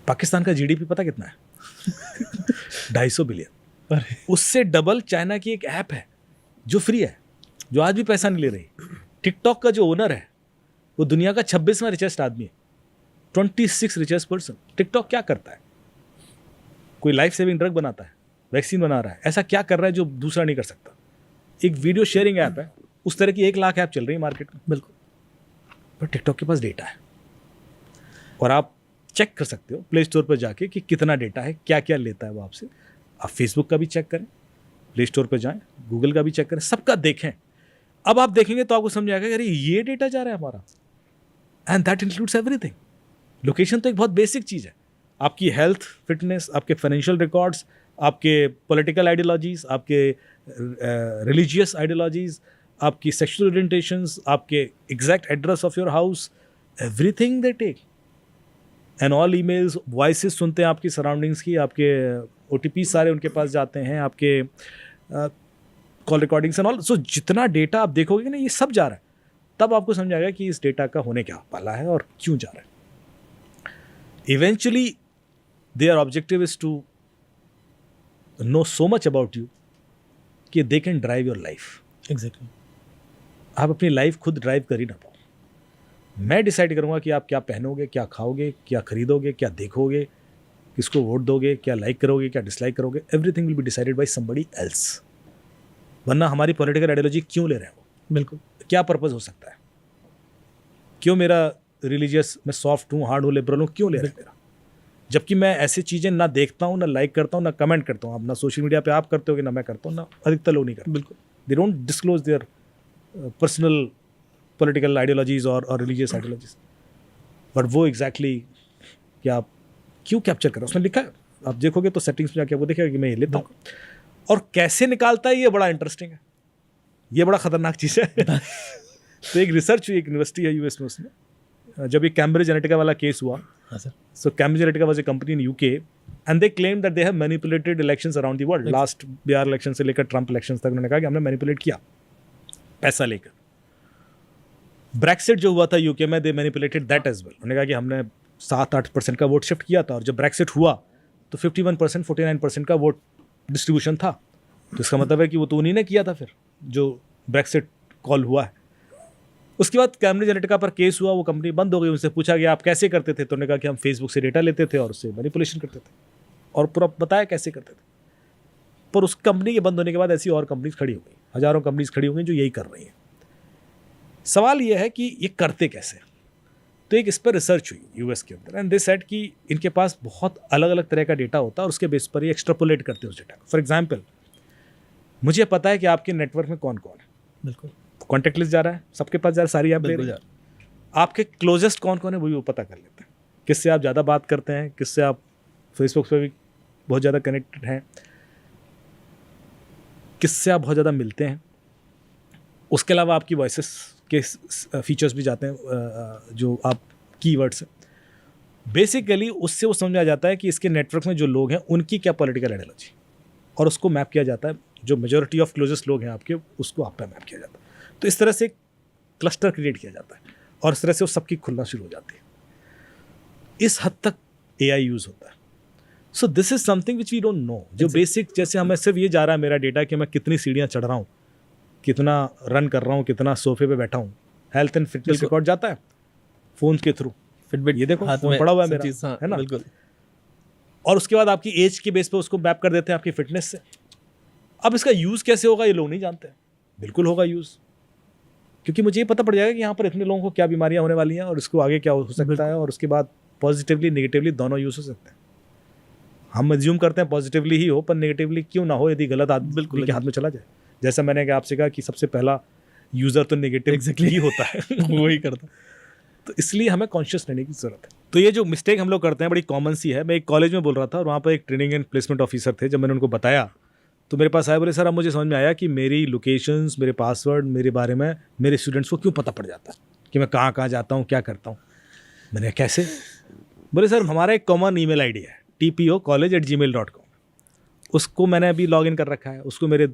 पाकिस्तान का जीडीपी पता कितना है? 250 बिलियन। उससे डबल चाइना की एक ऐप है जो फ्री है, जो आज भी पैसा नहीं ले रही। टिकटॉक का जो ओनर है वो दुनिया का 26वां रिचेस्ट आदमी है, 26 रिचेस्ट पर्सन। टिकटॉक क्या करता है? कोई लाइफ सेविंग ड्रग बनाता है, वैक्सीन बना रहा है, ऐसा क्या कर रहा है जो दूसरा नहीं कर सकता? एक वीडियो शेयरिंग ऐप है, उस तरह की 1 लाख ऐप चल रही है मार्केट में। बिल्कुल, पर टिकटॉक के पास डेटा है और आप चेक कर सकते हो प्ले स्टोर पर जाके कि कितना डेटा है, क्या क्या लेता है वो आपसे। आप फेसबुक का भी चेक करें, प्ले स्टोर पर जाएं, गूगल का भी चेक करें, सबका देखें। अब आप देखेंगे तो आपको समझ आएगा कि अरे ये डेटा जा रहा है हमारा, and that includes everything. Location तो एक बहुत बेसिक चीज़ है। आपकी हेल्थ, फिटनेस, आपके फाइनेंशियल रिकॉर्ड्स, आपके पॉलिटिकल आइडियोलॉजीज, आपके रिलीजियस आइडियोलॉजीज, आपकी सेक्सुअल ओरिएंटेशंस, आपके exact address of your house, everything they take. And all emails, voices सुनते हैं आपकी सराउंडिंग्स की, आपके OTP सारे उनके पास जाते हैं, आपके कॉल रिकॉर्डिंग्स एंड ऑल। सो जितना डेटा आप देखोगे ना, ये सब जा रहा है। तब आपको समझ आएगा कि इस डेटा का होने क्या वाला है और क्यों जा रहा है। Eventually their objective is to know so much about you कि they can drive your life. Exactly, आप अपनी लाइफ खुद ड्राइव कर ही ना पाओ। मैं डिसाइड करूंगा कि आप क्या पहनोगे, क्या खाओगे, क्या खरीदोगे, क्या देखोगे, किसको वोट दोगे, क्या लाइक करोगे, क्या डिसलाइक करोगे। Everything will be decided by somebody else. वरना हमारी पॉलिटिकल आइडियोलॉजी क्यों ले रहे हैं वो? बिल्कुल, क्या पर्पस हो सकता है? क्यों मेरा रिलीजियस, मैं सॉफ्ट हूँ, हार्ड हूँ, लिबरल हूँ, क्यों ले रहे हैं मेरा? जबकि मैं ऐसी चीज़ें ना देखता हूँ, ना लाइक करता हूँ, ना कमेंट करता हूँ। अब ना सोशल मीडिया पे आप करते हो, ना मैं करता हूँ, ना अधिकतर लोग नहीं करते। बिल्कुल, they don't disclose their personal political ideologies और रिलीजियस आइडियोलॉजीज। बट वो एग्जैक्टली कि आप क्यों कैप्चर कर रहे हो, उसमें लिखा है। आप देखोगे तो सेटिंग्स में जाके आपको दिखेगा कि मैं ये लेता हूँ। और कैसे निकालता है ये बड़ा इंटरेस्टिंग है, ये बड़ा खतरनाक चीज़ है। तो एक रिसर्च हुई, एक यूनिवर्सिटी है US में, उसमें जब ये कैम्ब्रिज एनालिटिका वाला केस हुआ। हाँ sir. So Cambridge Analytica was a company in UK and they claim that they have manipulated elections around the world. Last Bihar election से लेकर ट्रंप इलेक्शन तक उन्होंने कहा कि हमने मैनिपुलेट किया पैसा लेकर। ब्रेक्सिट जो हुआ था यूके में, दे मैनिपुलेटेड दैट एज वेल। उन्होंने कहा कि हमने 7-8% का वोट शिफ्ट किया था, और जब ब्रेक्सिट हुआ तो 51% 49% का वोट डिस्ट्रीब्यूशन था। तो इसका मतलब है कि वो तो उन्हीं ने किया था फिर जो ब्रेक्सिट कॉल हुआ है। उसके बाद कैम्ब्रिज एनालिटिका पर केस हुआ, वो कंपनी बंद हो गई। उनसे पूछा गया आप कैसे करते थे, तो उन्होंने कहा कि हम फेसबुक से डेटा लेते थे और उससे मैनिपुलेशन करते थे, और पूरा बताया कैसे करते थे। पर उस कंपनी के बंद होने के बाद ऐसी और कंपनीज खड़ी हो गई, हजारों कंपनीज खड़ी हो गई जो यही कर रही हैं। सवाल ये है कि ये करते कैसे। तो एक इस पर रिसर्च हुई यूएस के अंदर, एंड दे सेड कि इनके पास बहुत अलग अलग तरह का डेटा होता है और उसके बेस पर ये एक्सट्रापोलेट करते हैं उस डेटा को। फॉर एग्जाम्पल, मुझे पता है कि आपके नेटवर्क में कौन कौन है, बिल्कुल कॉन्टैक्ट लिस्ट जा रहा है, सबके पास जा रहा है, सारी ऐप ले रही है। आपके क्लोजेस्ट कौन कौन है वो भी वो पता कर लेते हैं, किससे आप ज़्यादा बात करते हैं, किससे आप फेसबुक पे भी बहुत ज़्यादा कनेक्टेड हैं, किससे आप बहुत ज़्यादा मिलते हैं। उसके अलावा आपकी वॉइसेस के फीचर्स भी जाते हैं, जो आप कीवर्ड्स हैं। बेसिकली उससे वो समझ में आ जाता है कि इसके नेटवर्क में जो लोग हैं उनकी क्या पॉलिटिकल आइडियोलॉजी, और उसको मैप किया जाता है। जो मेजॉरिटी ऑफ क्लोजेस्ट लोग हैं आपके, उसको आप पे मैप किया जाता है। तो इस तरह से क्लस्टर क्रिएट किया जाता है, और इस तरह से वो सबकी खुलना शुरू हो जाती है। इस हद तक AI यूज़ होता है। So this is something which we don't know. जो बेसिक, जैसे हमें सिर्फ ये जा रहा है मेरा डेटा कि मैं कितनी सीढ़ियाँ चढ़ रहा हूँ, कितना रन कर रहा हूँ, कितना सोफे पे बैठा हूँ, हेल्थ एंड फिटनेस रिकॉर्ड जाता है फ़ोन के थ्रू। फिटबिट ये देखो हाथ फोन में पड़ा हुआ है सब मेरा, चीज़, हाँ, है ना। बिल्कुल। और उसके बाद आपकी एज के बेस पे उसको मैप कर देते हैं आपकी फिटनेस से। अब इसका यूज़ कैसे होगा ये लोग नहीं जानते। बिल्कुल होगा यूज़, क्योंकि मुझे ये पता पड़ जाएगा कि यहाँ पर इतने लोगों को क्या बीमारियाँ होने वाली हैं और इसको आगे क्या हो सकता है, और उसके बाद पॉजिटिवली नेगेटिवली दोनों यूज़ हो सकते हैं। हम एज्यूम करते हैं पॉजिटिवली ही हो, पर नेगेटिवली क्यों ना हो, यदि गलत आदमी के हाथ में चला जाए। जैसा मैंने आपसे कहा कि सबसे पहला यूज़र तो नेगेटिव Exactly. ही होता है वही करता। तो इसलिए हमें कॉन्शियस रहने की ज़रूरत है। तो ये जो मिस्टेक हम लोग करते हैं बड़ी कॉमन सी है। मैं एक कॉलेज में बोल रहा था और वहाँ पर एक ट्रेनिंग एंड प्लेसमेंट ऑफिसर थे। जब मैंने उनको बताया तो मेरे पास आए, बोले सर अब मुझे समझ में आया कि मेरी लोकेशंस, मेरे पासवर्ड, मेरे बारे में मेरे स्टूडेंट्स को क्यों पता पड़ जाता है कि मैं कहाँ कहाँ जाता हूँ, क्या करता हूँ। मैंने कहा कैसे? बोले सर हमारा एक कॉमन ईमेल आईडी है tpocollege@gmail.com। उसको मैंने अभी लॉगिन कर रखा है, उसको मेरे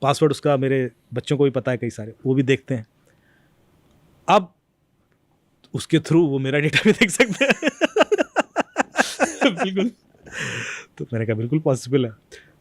पासवर्ड उसका मेरे बच्चों को भी पता है, कई सारे वो भी देखते हैं। अब उसके थ्रू वो मेरा डेटा भी देख सकते हैं बिल्कुल। तो मैंने कहा बिल्कुल पॉसिबल है।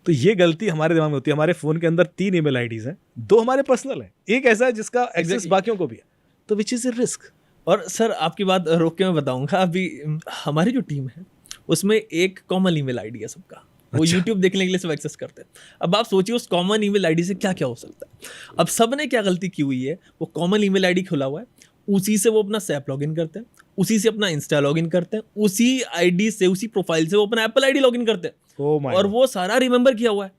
तो ये गलती हमारे दिमाग में होती है। हमारे फ़ोन के अंदर 3 ईमेल आईडीज़ हैं, 2 हमारे पर्सनल हैं, एक ऐसा है जिसका एक्सेस बाकियों को भी है। तो विच इज़ ए रिस्क। और सर आपकी बात रोक के मैं बताऊंगा, अभी हमारी जो टीम है उसमें एक कॉमन ईमेल आईडी है सबका। वो अच्छा। YouTube देखने के लिए सब एक्सेस करते हैं। अब आप सोचिए उस कॉमन ईमेल आईडी से क्या क्या हो सकता है। अब सब ने क्या गलती की हुई है, वो कॉमन ईमेल आईडी खुला हुआ है, उसी से वो अपना सैप लॉगिन करते हैं, उसी से अपना इंस्टा लॉगिन करते हैं, उसी आईडी से, उसी प्रोफाइल से वो अपना एप्पल आईडी लॉगिन करते हैं, Oh my और God. वो सारा रिमेंबर किया हुआ है।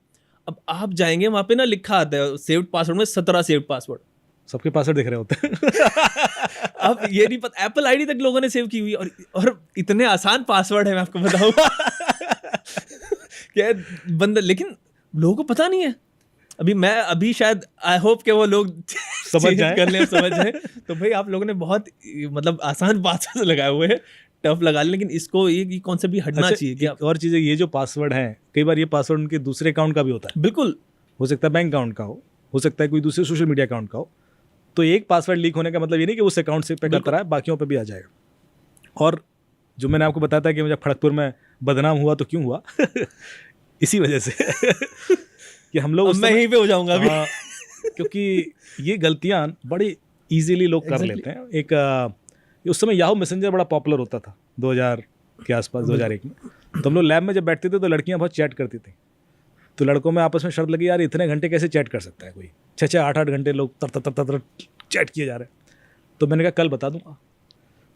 अब आप जाएंगे वहां पे ना लिखा आता है सेव्ड पासवर्ड में 17 सेव्ड पासवर्ड। सबके पासवर्ड दिख रहे होते हैं अब ये नहीं पता, एप्पल आईडी तक लोगों ने सेव की हुई है, और इतने आसान पासवर्ड है मैं आपको बताऊंगा क्या बंदा, लेकिन लोगों को पता नहीं है। अभी शायद आई होप कि वो लोग समझ जाएं। कर लें, समझ जाएं। तो भाई आप लोगों ने बहुत मतलब आसान पासवर्ड लगाए हुए हैं, टफ लगा लें, लेकिन इसको ये कॉन्सेप्ट भी हटना अच्छा, चाहिए कि एक और चीज़ है, ये जो पासवर्ड हैं कई बार ये पासवर्ड उनके दूसरे अकाउंट का भी होता है। बिल्कुल हो सकता है बैंक अकाउंट का हो सकता है कोई दूसरे सोशल मीडिया अकाउंट का हो। तो एक पासवर्ड लीक होने का मतलब ये नहीं कि उस अकाउंट से पे करता है, बाकियों पे भी आ जाएगा। और जो मैंने आपको बताया था कि मुझे खड़गपुर में बदनाम हुआ तो क्यों हुआ इसी वजह से कि हम लोग मैं यहीं पे हो जाऊंगा अभी। हाँ, क्योंकि ये गलतियां बड़ी इजीली लोग कर लेते हैं। एक उस समय याहू मैसेंजर बड़ा पॉपुलर होता था 2000 के आसपास, 2001 में। तो हम लोग लैब में जब बैठते थे तो लड़कियां बहुत चैट करती थी। तो लड़कों में आपस में शर्त लगी, यार इतने घंटे कैसे चैट कर सकता है कोई, 6-6 8-8 घंटे लोग तर चैट किए जा रहे हैं। तो मैंने कहा कल बता दूंगा।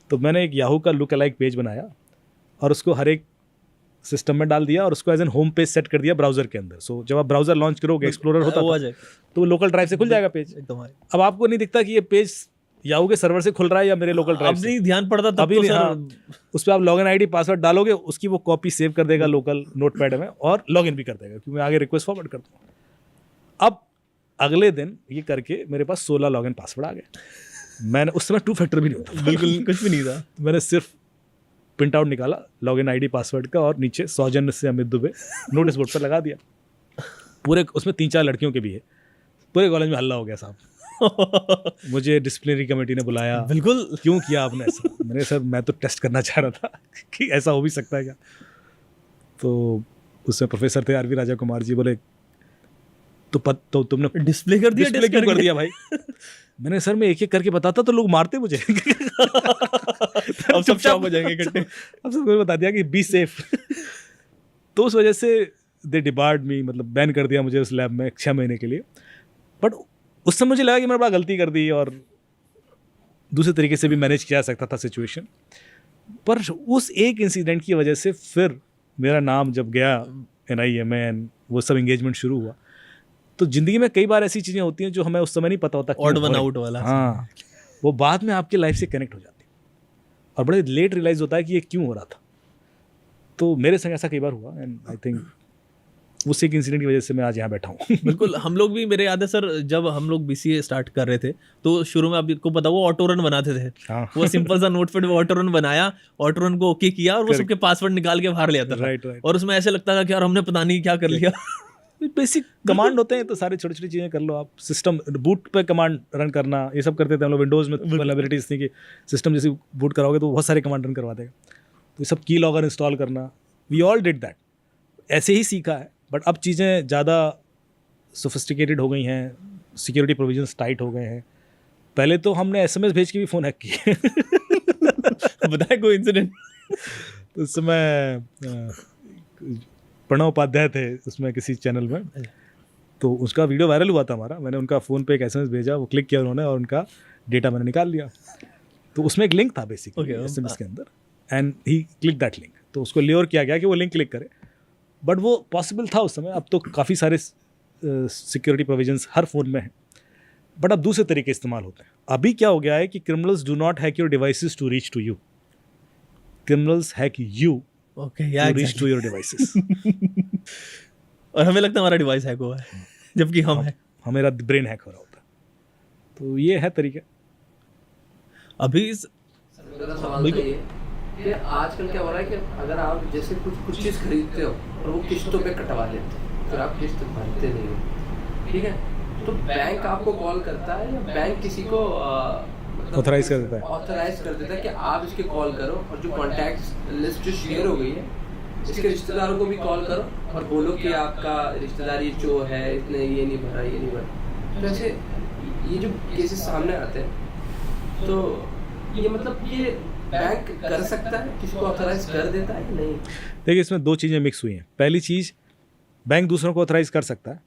तो मैंने एक याहू का लुक अलाइक पेज बनाया और उसको हर एक सिस्टम में डाल दिया और उसको as an home page set कर दिया ब्राउजर के अंदर। सो जब आप ब्राउजर लॉन्च करोगे, एक्सप्लोरर होता वो आ था, जाएगा तो वो लोकल ड्राइव से खुल जाएगा पेज। एकदम। अब आपको नहीं दिखता कि ये पेज याहू के सर्वर से खुल रहा है या मेरे लोकल ड्राइव अब से। नहीं ध्यान पड़ता तब अभी तो नहीं, सर। हाँ, उस पर आप लॉगिन आईडी पासवर्ड डालोगे, उसकी वो कॉपी सेव कर देगा लोकल नोटपैड में और लॉगिन भी कर देगा, क्योंकि मैं आगे रिक्वेस्ट फॉरवर्ड कर दूँगा। अब अगले दिन ये करके मेरे पास 16 लॉगिन पासवर्ड आ गए। मैंने उस समय 2 फैक्टर भी नहीं होता, बिल्कुल कुछ भी नहीं था। मैंने सिर्फ प्रिंट आउट निकाला लॉगिन आईडी पासवर्ड का और नीचे सौजन्य से अमित दुबे नोटिस बोर्ड पर लगा दिया। पूरे उसमें 3-4 लड़कियों के भी है। पूरे कॉलेज में हल्ला हो गया साहब मुझे डिसिप्लिनरी कमेटी ने बुलाया, बिल्कुल। क्यों किया आपने ऐसा? मैंने सर मैं तो टेस्ट करना चाह रहा था कि ऐसा हो भी सकता है क्या। तो उसमें प्रोफेसर थे आरवी राजा कुमार जी, बोले तो तुमने डिस्प्ले कर दिया, डिस्प्ले क्यों कर दिया भाई? मैंने सर मैं एक एक करके बताता तो लोग मारते मुझे। अब सब शॉक हो जाएंगे इकट्ठे। अब सबको बता दिया कि बी सेफ। तो उस वजह से दे डिबार्ड मी, मतलब बैन कर दिया मुझे उस लैब में 6 महीने के लिए। बट उस समय मुझे लगा कि मैंने बड़ा गलती कर दी और दूसरे तरीके से भी मैनेज किया जा सकता था सिचुएशन। पर उस एक इंसिडेंट की वजह से फिर मेरा नाम जब गया NIM में एंड वो सब एंगेजमेंट शुरू हुआ, तो ज़िंदगी में कई बार ऐसी चीज़ें होती हैं जो हमें उस समय नहीं पता होता। ऑड वन आउट वाला। हाँ, वो बाद में आपकी लाइफ से कनेक्ट हो जाती है और बड़े लेट रियलाइज़ होता है कि ये क्यों हो रहा था। तो मेरे संग ऐसा कई बार हुआ एंड आई थिंक उस एक इंसिडेंट की वजह से मैं आज यहाँ बैठा हूँ। बिल्कुल। हम लोग भी, मेरे याद है सर, जब हम लोग BCA स्टार्ट कर रहे थे तो शुरू में आपको पता वो ऑटो रन बनाते थे। हाँ। वो सिंपल सा नोटपैड में ऑटो रन बनाया, ऑटो रन को ओके किया और वो सबके पासवर्ड निकाल के बाहर ले आता था। राइट। और उसमें ऐसे लगता था कि यार हमने पता नहीं क्या कर लिया। बेसिक कमांड होते हैं तो सारे छोटी छोटी चीज़ें कर लो आप। सिस्टम बूट पे कमांड रन करना, ये सब करते थे हम लोग। विंडोज़ में वल्नरेबिलिटीज़ थी कि सिस्टम जैसे बूट कराओगे तो बहुत सारे कमांड रन करवा देगा। तो ये सब की लॉगर इंस्टॉल करना, वी ऑल डिड दैट, ऐसे ही सीखा है। बट अब चीज़ें ज़्यादा सोफिस्टिकेटेड हो गई हैं, सिक्योरिटी प्रोविजंस टाइट हो गए हैं। पहले तो हमने SMS भेज के भी फ़ोन हैक किए। बताए कोई इंसिडेंट? तो उस समय प्रणव उपाध्याय थे उसमें किसी चैनल में, तो उसका वीडियो वायरल हुआ था हमारा। मैंने उनका फ़ोन पे एक SMS भेजा, वो क्लिक किया उन्होंने और उनका डेटा मैंने निकाल लिया। तो उसमें एक लिंक था बेसिकली SMS के अंदर and he click that link. तो उसको ल्योर किया गया कि वो लिंक क्लिक करे, बट वो पॉसिबल था उस समय। अब तो काफ़ी सारे सिक्योरिटी प्रोविजंस हर फ़ोन में हैं, बट अब दूसरे तरीके इस्तेमाल होते हैं। अभी क्या हो गया है कि criminals do not hack your devices to reach to you, criminals hack you to reach to your devices. और हमें लगता है हमारा डिवाइस हैक हुआ है, जबकि हम है, हमारा ब्रेन हैक हो रहा होता है। तो ये है तरीका। अभी मेरा सवाल था ये कि आजकल क्या हो रहा है कि अगर आप जैसे कुछ चीज़ खरीदते हो और वो किस्तों पे कटवा लेते हो, फिर आप किस्त भरते नहीं हो, ठीक है, तो बैंक आपको कॉल करता है या बैंक किसी को ऑथराइज कर देता है, ऑथराइज कर देता है कि आप इसके कॉल करो और जो कॉन्टैक्ट्स लिस्ट जो शेयर हो गई है इसके रिश्तेदारों को भी कॉल करो और बोलो कि आपका रिश्तेदार ये चोर है, इसने ये नहीं भरा, ये नहीं भरा। तो ऐसे ये जो केसेस सामने आते हैं, तो ये मतलब ये बैंक कर सकता है, किसी को ऑथराइज कर देता है कि नहीं? देखिए इसमें दो चीज़ें मिक्स हुई हैं। पहली चीज़, बैंक दूसरों को ऑथराइज कर सकता है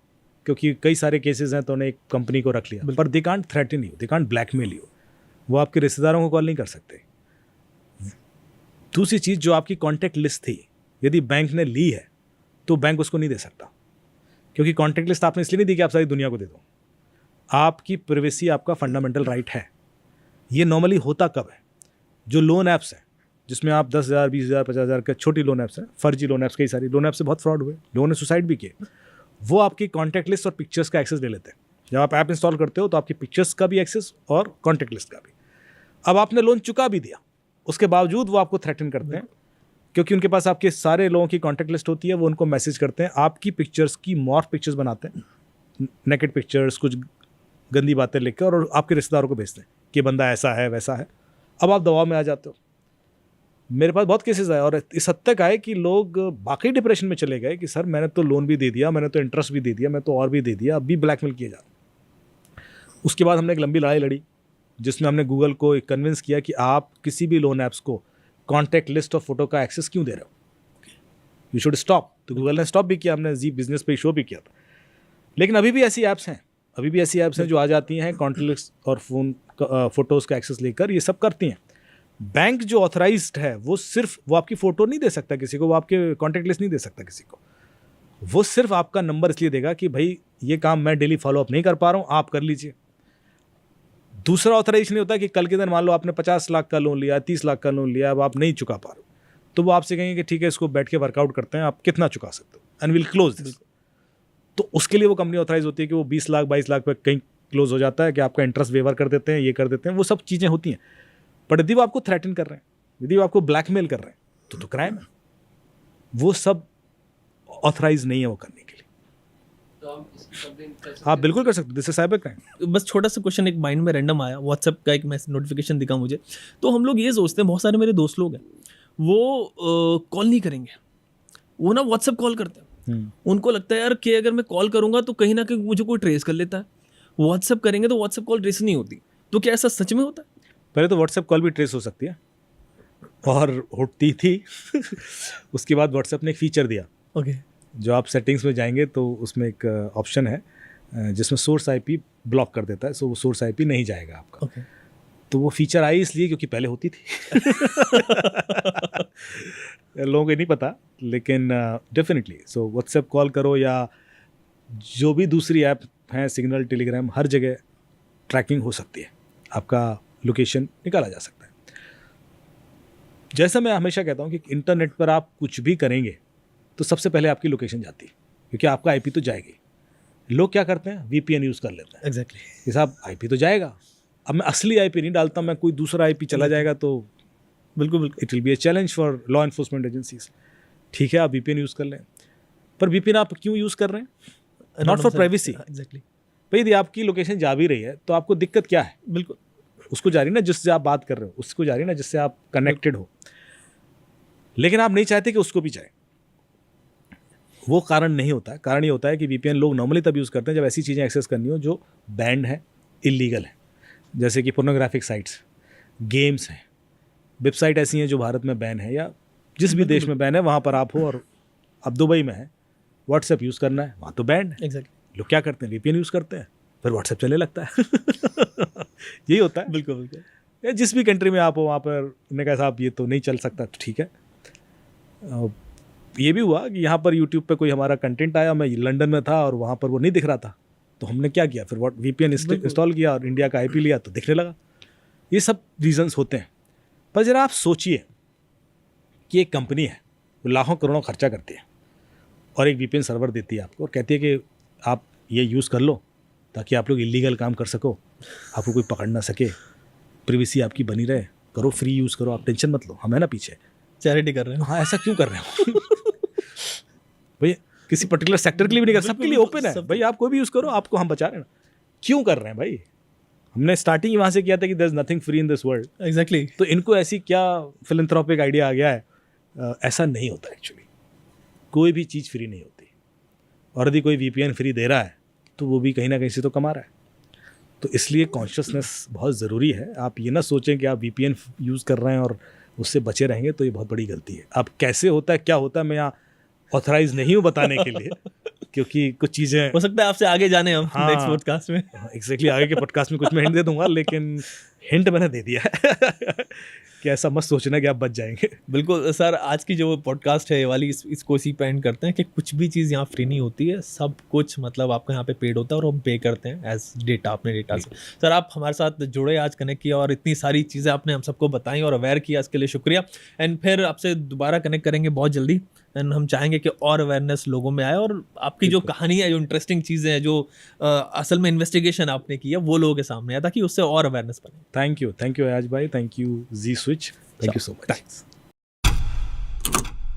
क्योंकि कई सारे केसेस हैं तो उन्हें एक कंपनी को रख लिया, पर they can't threaten you, they can't blackmail you. वो आपके रिश्तेदारों को कॉल नहीं कर सकते। दूसरी चीज़, जो आपकी कॉन्टैक्ट लिस्ट थी, यदि बैंक ने ली है तो बैंक उसको नहीं दे सकता, क्योंकि कॉन्टैक्ट लिस्ट आपने इसलिए नहीं दी कि आप सारी दुनिया को दे दो। आपकी प्राइवेसी आपका फंडामेंटल राइट है। ये नॉर्मली होता कब है? जो लोन ऐप्स हैं जिसमें आप 10,000, 20,000, 50,000 के छोटी लोन ऐप्स हैं, फर्जी लोन ऐप्स, कई सारी लोन ऐप्स से बहुत फ्रॉड हुए, लोगों ने सुसाइड भी किए। वो आपकी कॉन्टैक्ट लिस्ट और पिक्चर्स का एक्सेस ले लेते हैं। जब आप ऐप इंस्टॉल करते हो तो आपकी पिक्चर्स का भी एक्सेस और कॉन्टैक्ट लिस्ट का भी। अब आपने लोन चुका भी दिया, उसके बावजूद वो आपको थ्रेटन करते हैं, क्योंकि उनके पास आपके सारे लोगों की कॉन्टैक्ट लिस्ट होती है। वो उनको मैसेज करते हैं, आपकी पिक्चर्स की मॉर्फ पिक्चर्स बनाते हैं, नेकेड पिक्चर्स, कुछ गंदी बातें लिख कर, और आपके रिश्तेदारों को भेजते हैं कि बंदा ऐसा है वैसा है। अब आप दबाव में आ जाते हो। मेरे पास बहुत केसेस आए और इस हद तक आए कि लोग बाकी डिप्रेशन में चले गए कि सर मैंने तो लोन भी दे दिया, मैंने तो इंटरेस्ट भी दे दिया, मैं तो और भी दे दिया, अब भी ब्लैकमेल किए जा रहे। उसके बाद हमने एक लंबी लड़ाई लड़ी जिसमें हमने गूगल को कन्विंस किया कि आप किसी भी लोन ऐप्स को कॉन्टैक्ट लिस्ट और फोटो का एक्सेस क्यों दे रहे हो, यू शुड स्टॉप। तो गूगल ने स्टॉप भी किया, हमने जी बिजनेस पे शो भी किया था। लेकिन अभी भी ऐसी ऐप्स हैं, जो आ जाती हैं कॉन्टैक्ट लिस्ट और फोटोज़ का एक्सेस लेकर, ये सब करती हैं। बैंक जो ऑथराइज्ड है वो सिर्फ वो आपकी फ़ोटो नहीं दे सकता किसी को, वो आपके कॉन्टैक्ट लिस्ट नहीं दे सकता किसी को। वो सिर्फ आपका नंबर इसलिए देगा कि भाई ये काम मैं डेली फॉलोअप नहीं कर पा रहा हूँ, आप कर लीजिए। दूसरा ऑथराइजेशन नहीं होता कि कल के दिन मान लो आपने 50 लाख का लोन लिया, 30 लाख का लोन लिया, अब आप नहीं चुका पा रहे हो, तो वो आपसे कहेंगे कि ठीक है इसको बैठ के वर्कआउट करते हैं, आप कितना चुका सकते हो एंड विल क्लोज दिस। तो उसके लिए वो कंपनी ऑथराइज होती है कि वो 20 लाख 22 लाख पे कहीं क्लोज हो जाता है कि आपका इंटरेस्ट वेवर कर देते हैं, ये कर देते हैं, वो सब चीज़ें होती हैं। बट यदि वो आपको थ्रेटन कर रहे हैं, यदि वो आपको ब्लैकमेल कर रहे हैं तो क्राइम है। वो सब ऑथराइज नहीं है वो करने के लिए। तो हम इसकी कंप्लेंट कर सकते आप हैं? बिल्कुल कर सकते हो, दिस इज साइबर क्राइम। बस छोटा सा क्वेश्चन एक माइंड में रैंडम आया, व्हाट्सएप का एक मैसेज नोटिफिकेशन दिखा मुझे, तो हम लोग ये सोचते हैं, बहुत सारे मेरे दोस्त लोग हैं वो कॉल नहीं करेंगे, वो ना व्हाट्सएप कॉल करते हैं। उनको लगता है यार कि अगर मैं कॉल करूंगा तो कहीं ना कहीं मुझे कोई ट्रेस कर लेता है, व्हाट्सएप करेंगे तो व्हाट्सएप कॉल ट्रेस नहीं होती। तो क्या ऐसा सच में होता है? पहले तो व्हाट्सएप कॉल भी ट्रेस हो सकती है और होती थी उसके बाद व्हाट्सएप ने एक फीचर दिया, ओके जो आप सेटिंग्स में जाएंगे तो उसमें एक ऑप्शन है जिसमें सोर्स आईपी ब्लॉक कर देता है, सो वो सोर्स आईपी नहीं जाएगा आपका। ओके तो वो फीचर आई इसलिए क्योंकि पहले होती थी लोगों को नहीं पता, लेकिन डेफिनेटली सो व्हाट्सएप कॉल करो या जो भी दूसरी ऐप हैं, सिग्नल, टेलीग्राम, हर जगह ट्रैकिंग हो सकती है, आपका लोकेशन निकाला जा सकता है। जैसा मैं हमेशा कहता हूँ कि इंटरनेट पर आप कुछ भी करेंगे तो सबसे पहले आपकी लोकेशन जाती है, क्योंकि आपका आईपी तो जाएगी। लोग क्या करते हैं, वीपीएन यूज़ कर लेते हैं एग्जैक्टली। कि साहब आईपी तो जाएगा, अब मैं असली आईपी नहीं डालता, मैं कोई दूसरा आईपी चला जाएगा तो बिल्कुल बिल्कुल it will be a challenge for law enforcement agencies. ठीक है, आप वीपीएन यूज़ कर लें, पर वीपीएन आप क्यों यूज़ कर रहे हैं? Not for privacy. एग्जैक्टली भाई यदि आपकी लोकेशन जा भी रही है तो आपको दिक्कत क्या है? बिल्कुल उसको जा रही ना जिससे आप बात कर रहे हो, उसको जा रही ना जिससे आप कनेक्टेड हो, लेकिन आप नहीं चाहते कि उसको भी जाए। वो कारण नहीं होता है। कारण ये होता है कि वीपीएन लोग नॉर्मली तब यूज़ करते हैं जब ऐसी चीज़ें एक्सेस करनी हो जो बैंड है, इलीगल है, जैसे कि पोर्नोग्राफिक साइट्स, गेम्स हैं, वेबसाइट ऐसी हैं जो भारत में बैन है या जिस भी देश में बैन है वहाँ पर आप हो, और अब दुबई में है, व्हाट्सएप यूज़ करना है, वहाँ तो बैंड है। एग्जैक्टली लोग क्या करते हैं, वीपीएन यूज़ करते हैं, फिर व्हाट्सएप चलने लगता है यही होता है। बिल्कुल बिल्कुल या जिस भी कंट्री में आप हो वहाँ पर उन्होंने कहा साहब ये तो नहीं चल सकता, तो ठीक है। ये भी हुआ कि यहाँ पर यूट्यूब पे कोई हमारा कंटेंट आया, मैं लंदन में था और वहाँ पर वो नहीं दिख रहा था, तो हमने क्या किया, फिर वीपीएन इंस्टॉल किया और इंडिया का आईपी लिया तो दिखने लगा। ये सब रीजंस होते हैं। पर जरा आप सोचिए कि एक कंपनी है, वो लाखों करोड़ों खर्चा करती है और एक वीपीएन सर्वर देती है आपको और कहती है कि आप ये यूज़ कर लो ताकि आप लोग इलीगल काम कर सको, आपको कोई पकड़ ना सके, प्रिवेसी आपकी बनी रहे, करो, फ्री यूज़ करो, आप टेंशन मत लो, हम है ना पीछे। चैरिटी कर रहे हैं। हाँ, ऐसा क्यों कर रहे हो भैया? किसी पर्टिकुलर सेक्टर के लिए भी नहीं कर, सबके लिए ओपन है भाई, आप कोई भी यूज़ करो, आपको हम बचा रहे हैं ना। क्यों कर रहे हैं भाई? हमने स्टार्टिंग वहाँ से किया था कि there is nothing free in this world. Exactly तो इनको ऐसी क्या फिलैंथ्रोपिक आइडिया आ गया है? ऐसा नहीं होता एक्चुअली, कोई भी चीज़ फ्री नहीं होती, और यदि कोई वीपीएन फ्री दे रहा है तो वो भी कहीं ना कहीं से तो कमा रहा है। तो इसलिए कॉन्शियसनेस बहुत ज़रूरी है। आप ये ना सोचें कि आप वीपीएन यूज़ कर रहे हैं और उससे बचे रहेंगे, तो ये बहुत बड़ी गलती है। अब कैसे होता है, क्या होता है, मैं यहाँ ऑथराइज नहीं हूँ बताने के लिए क्योंकि कुछ चीज़ें हो सकता है आपसे आगे जाने हम हाँ। नेक्स्ट पॉडकास्ट में। एग्जैक्टली आगे के पॉडकास्ट में कुछ मैं हिंट दे दूंगा, लेकिन हिंट मैंने दे दिया है कि ऐसा मत सोचना कि आप बच जाएंगे। बिल्कुल सर, आज की जो पॉडकास्ट है ये वाली इसको इसी पे एंड करते हैं कि कुछ भी चीज़ यहाँ फ्री नहीं होती है, सब कुछ मतलब आपको यहाँ पे पेड होता है और हम पे करते हैं एज डेटा, अपने डेटा से। सर आप हमारे साथ जुड़े, आज कनेक्ट किया और इतनी सारी चीज़ें आपने हम सबको बताई और अवेयर किया, इसके लिए शुक्रिया। एंड फिर आपसे दोबारा कनेक्ट करेंगे बहुत जल्दी, एंड हम चाहेंगे कि और अवेयरनेस लोगों में आए और आपकी जो कहानी है, जो इंटरेस्टिंग चीज़ें हैं, जो असल में इन्वेस्टिगेशन आपने की है, वो लोगों के सामने आए ताकि उससे और अवेयरनेस बने। थैंक यू अयाज भाई, thank you G switch, thank you so much.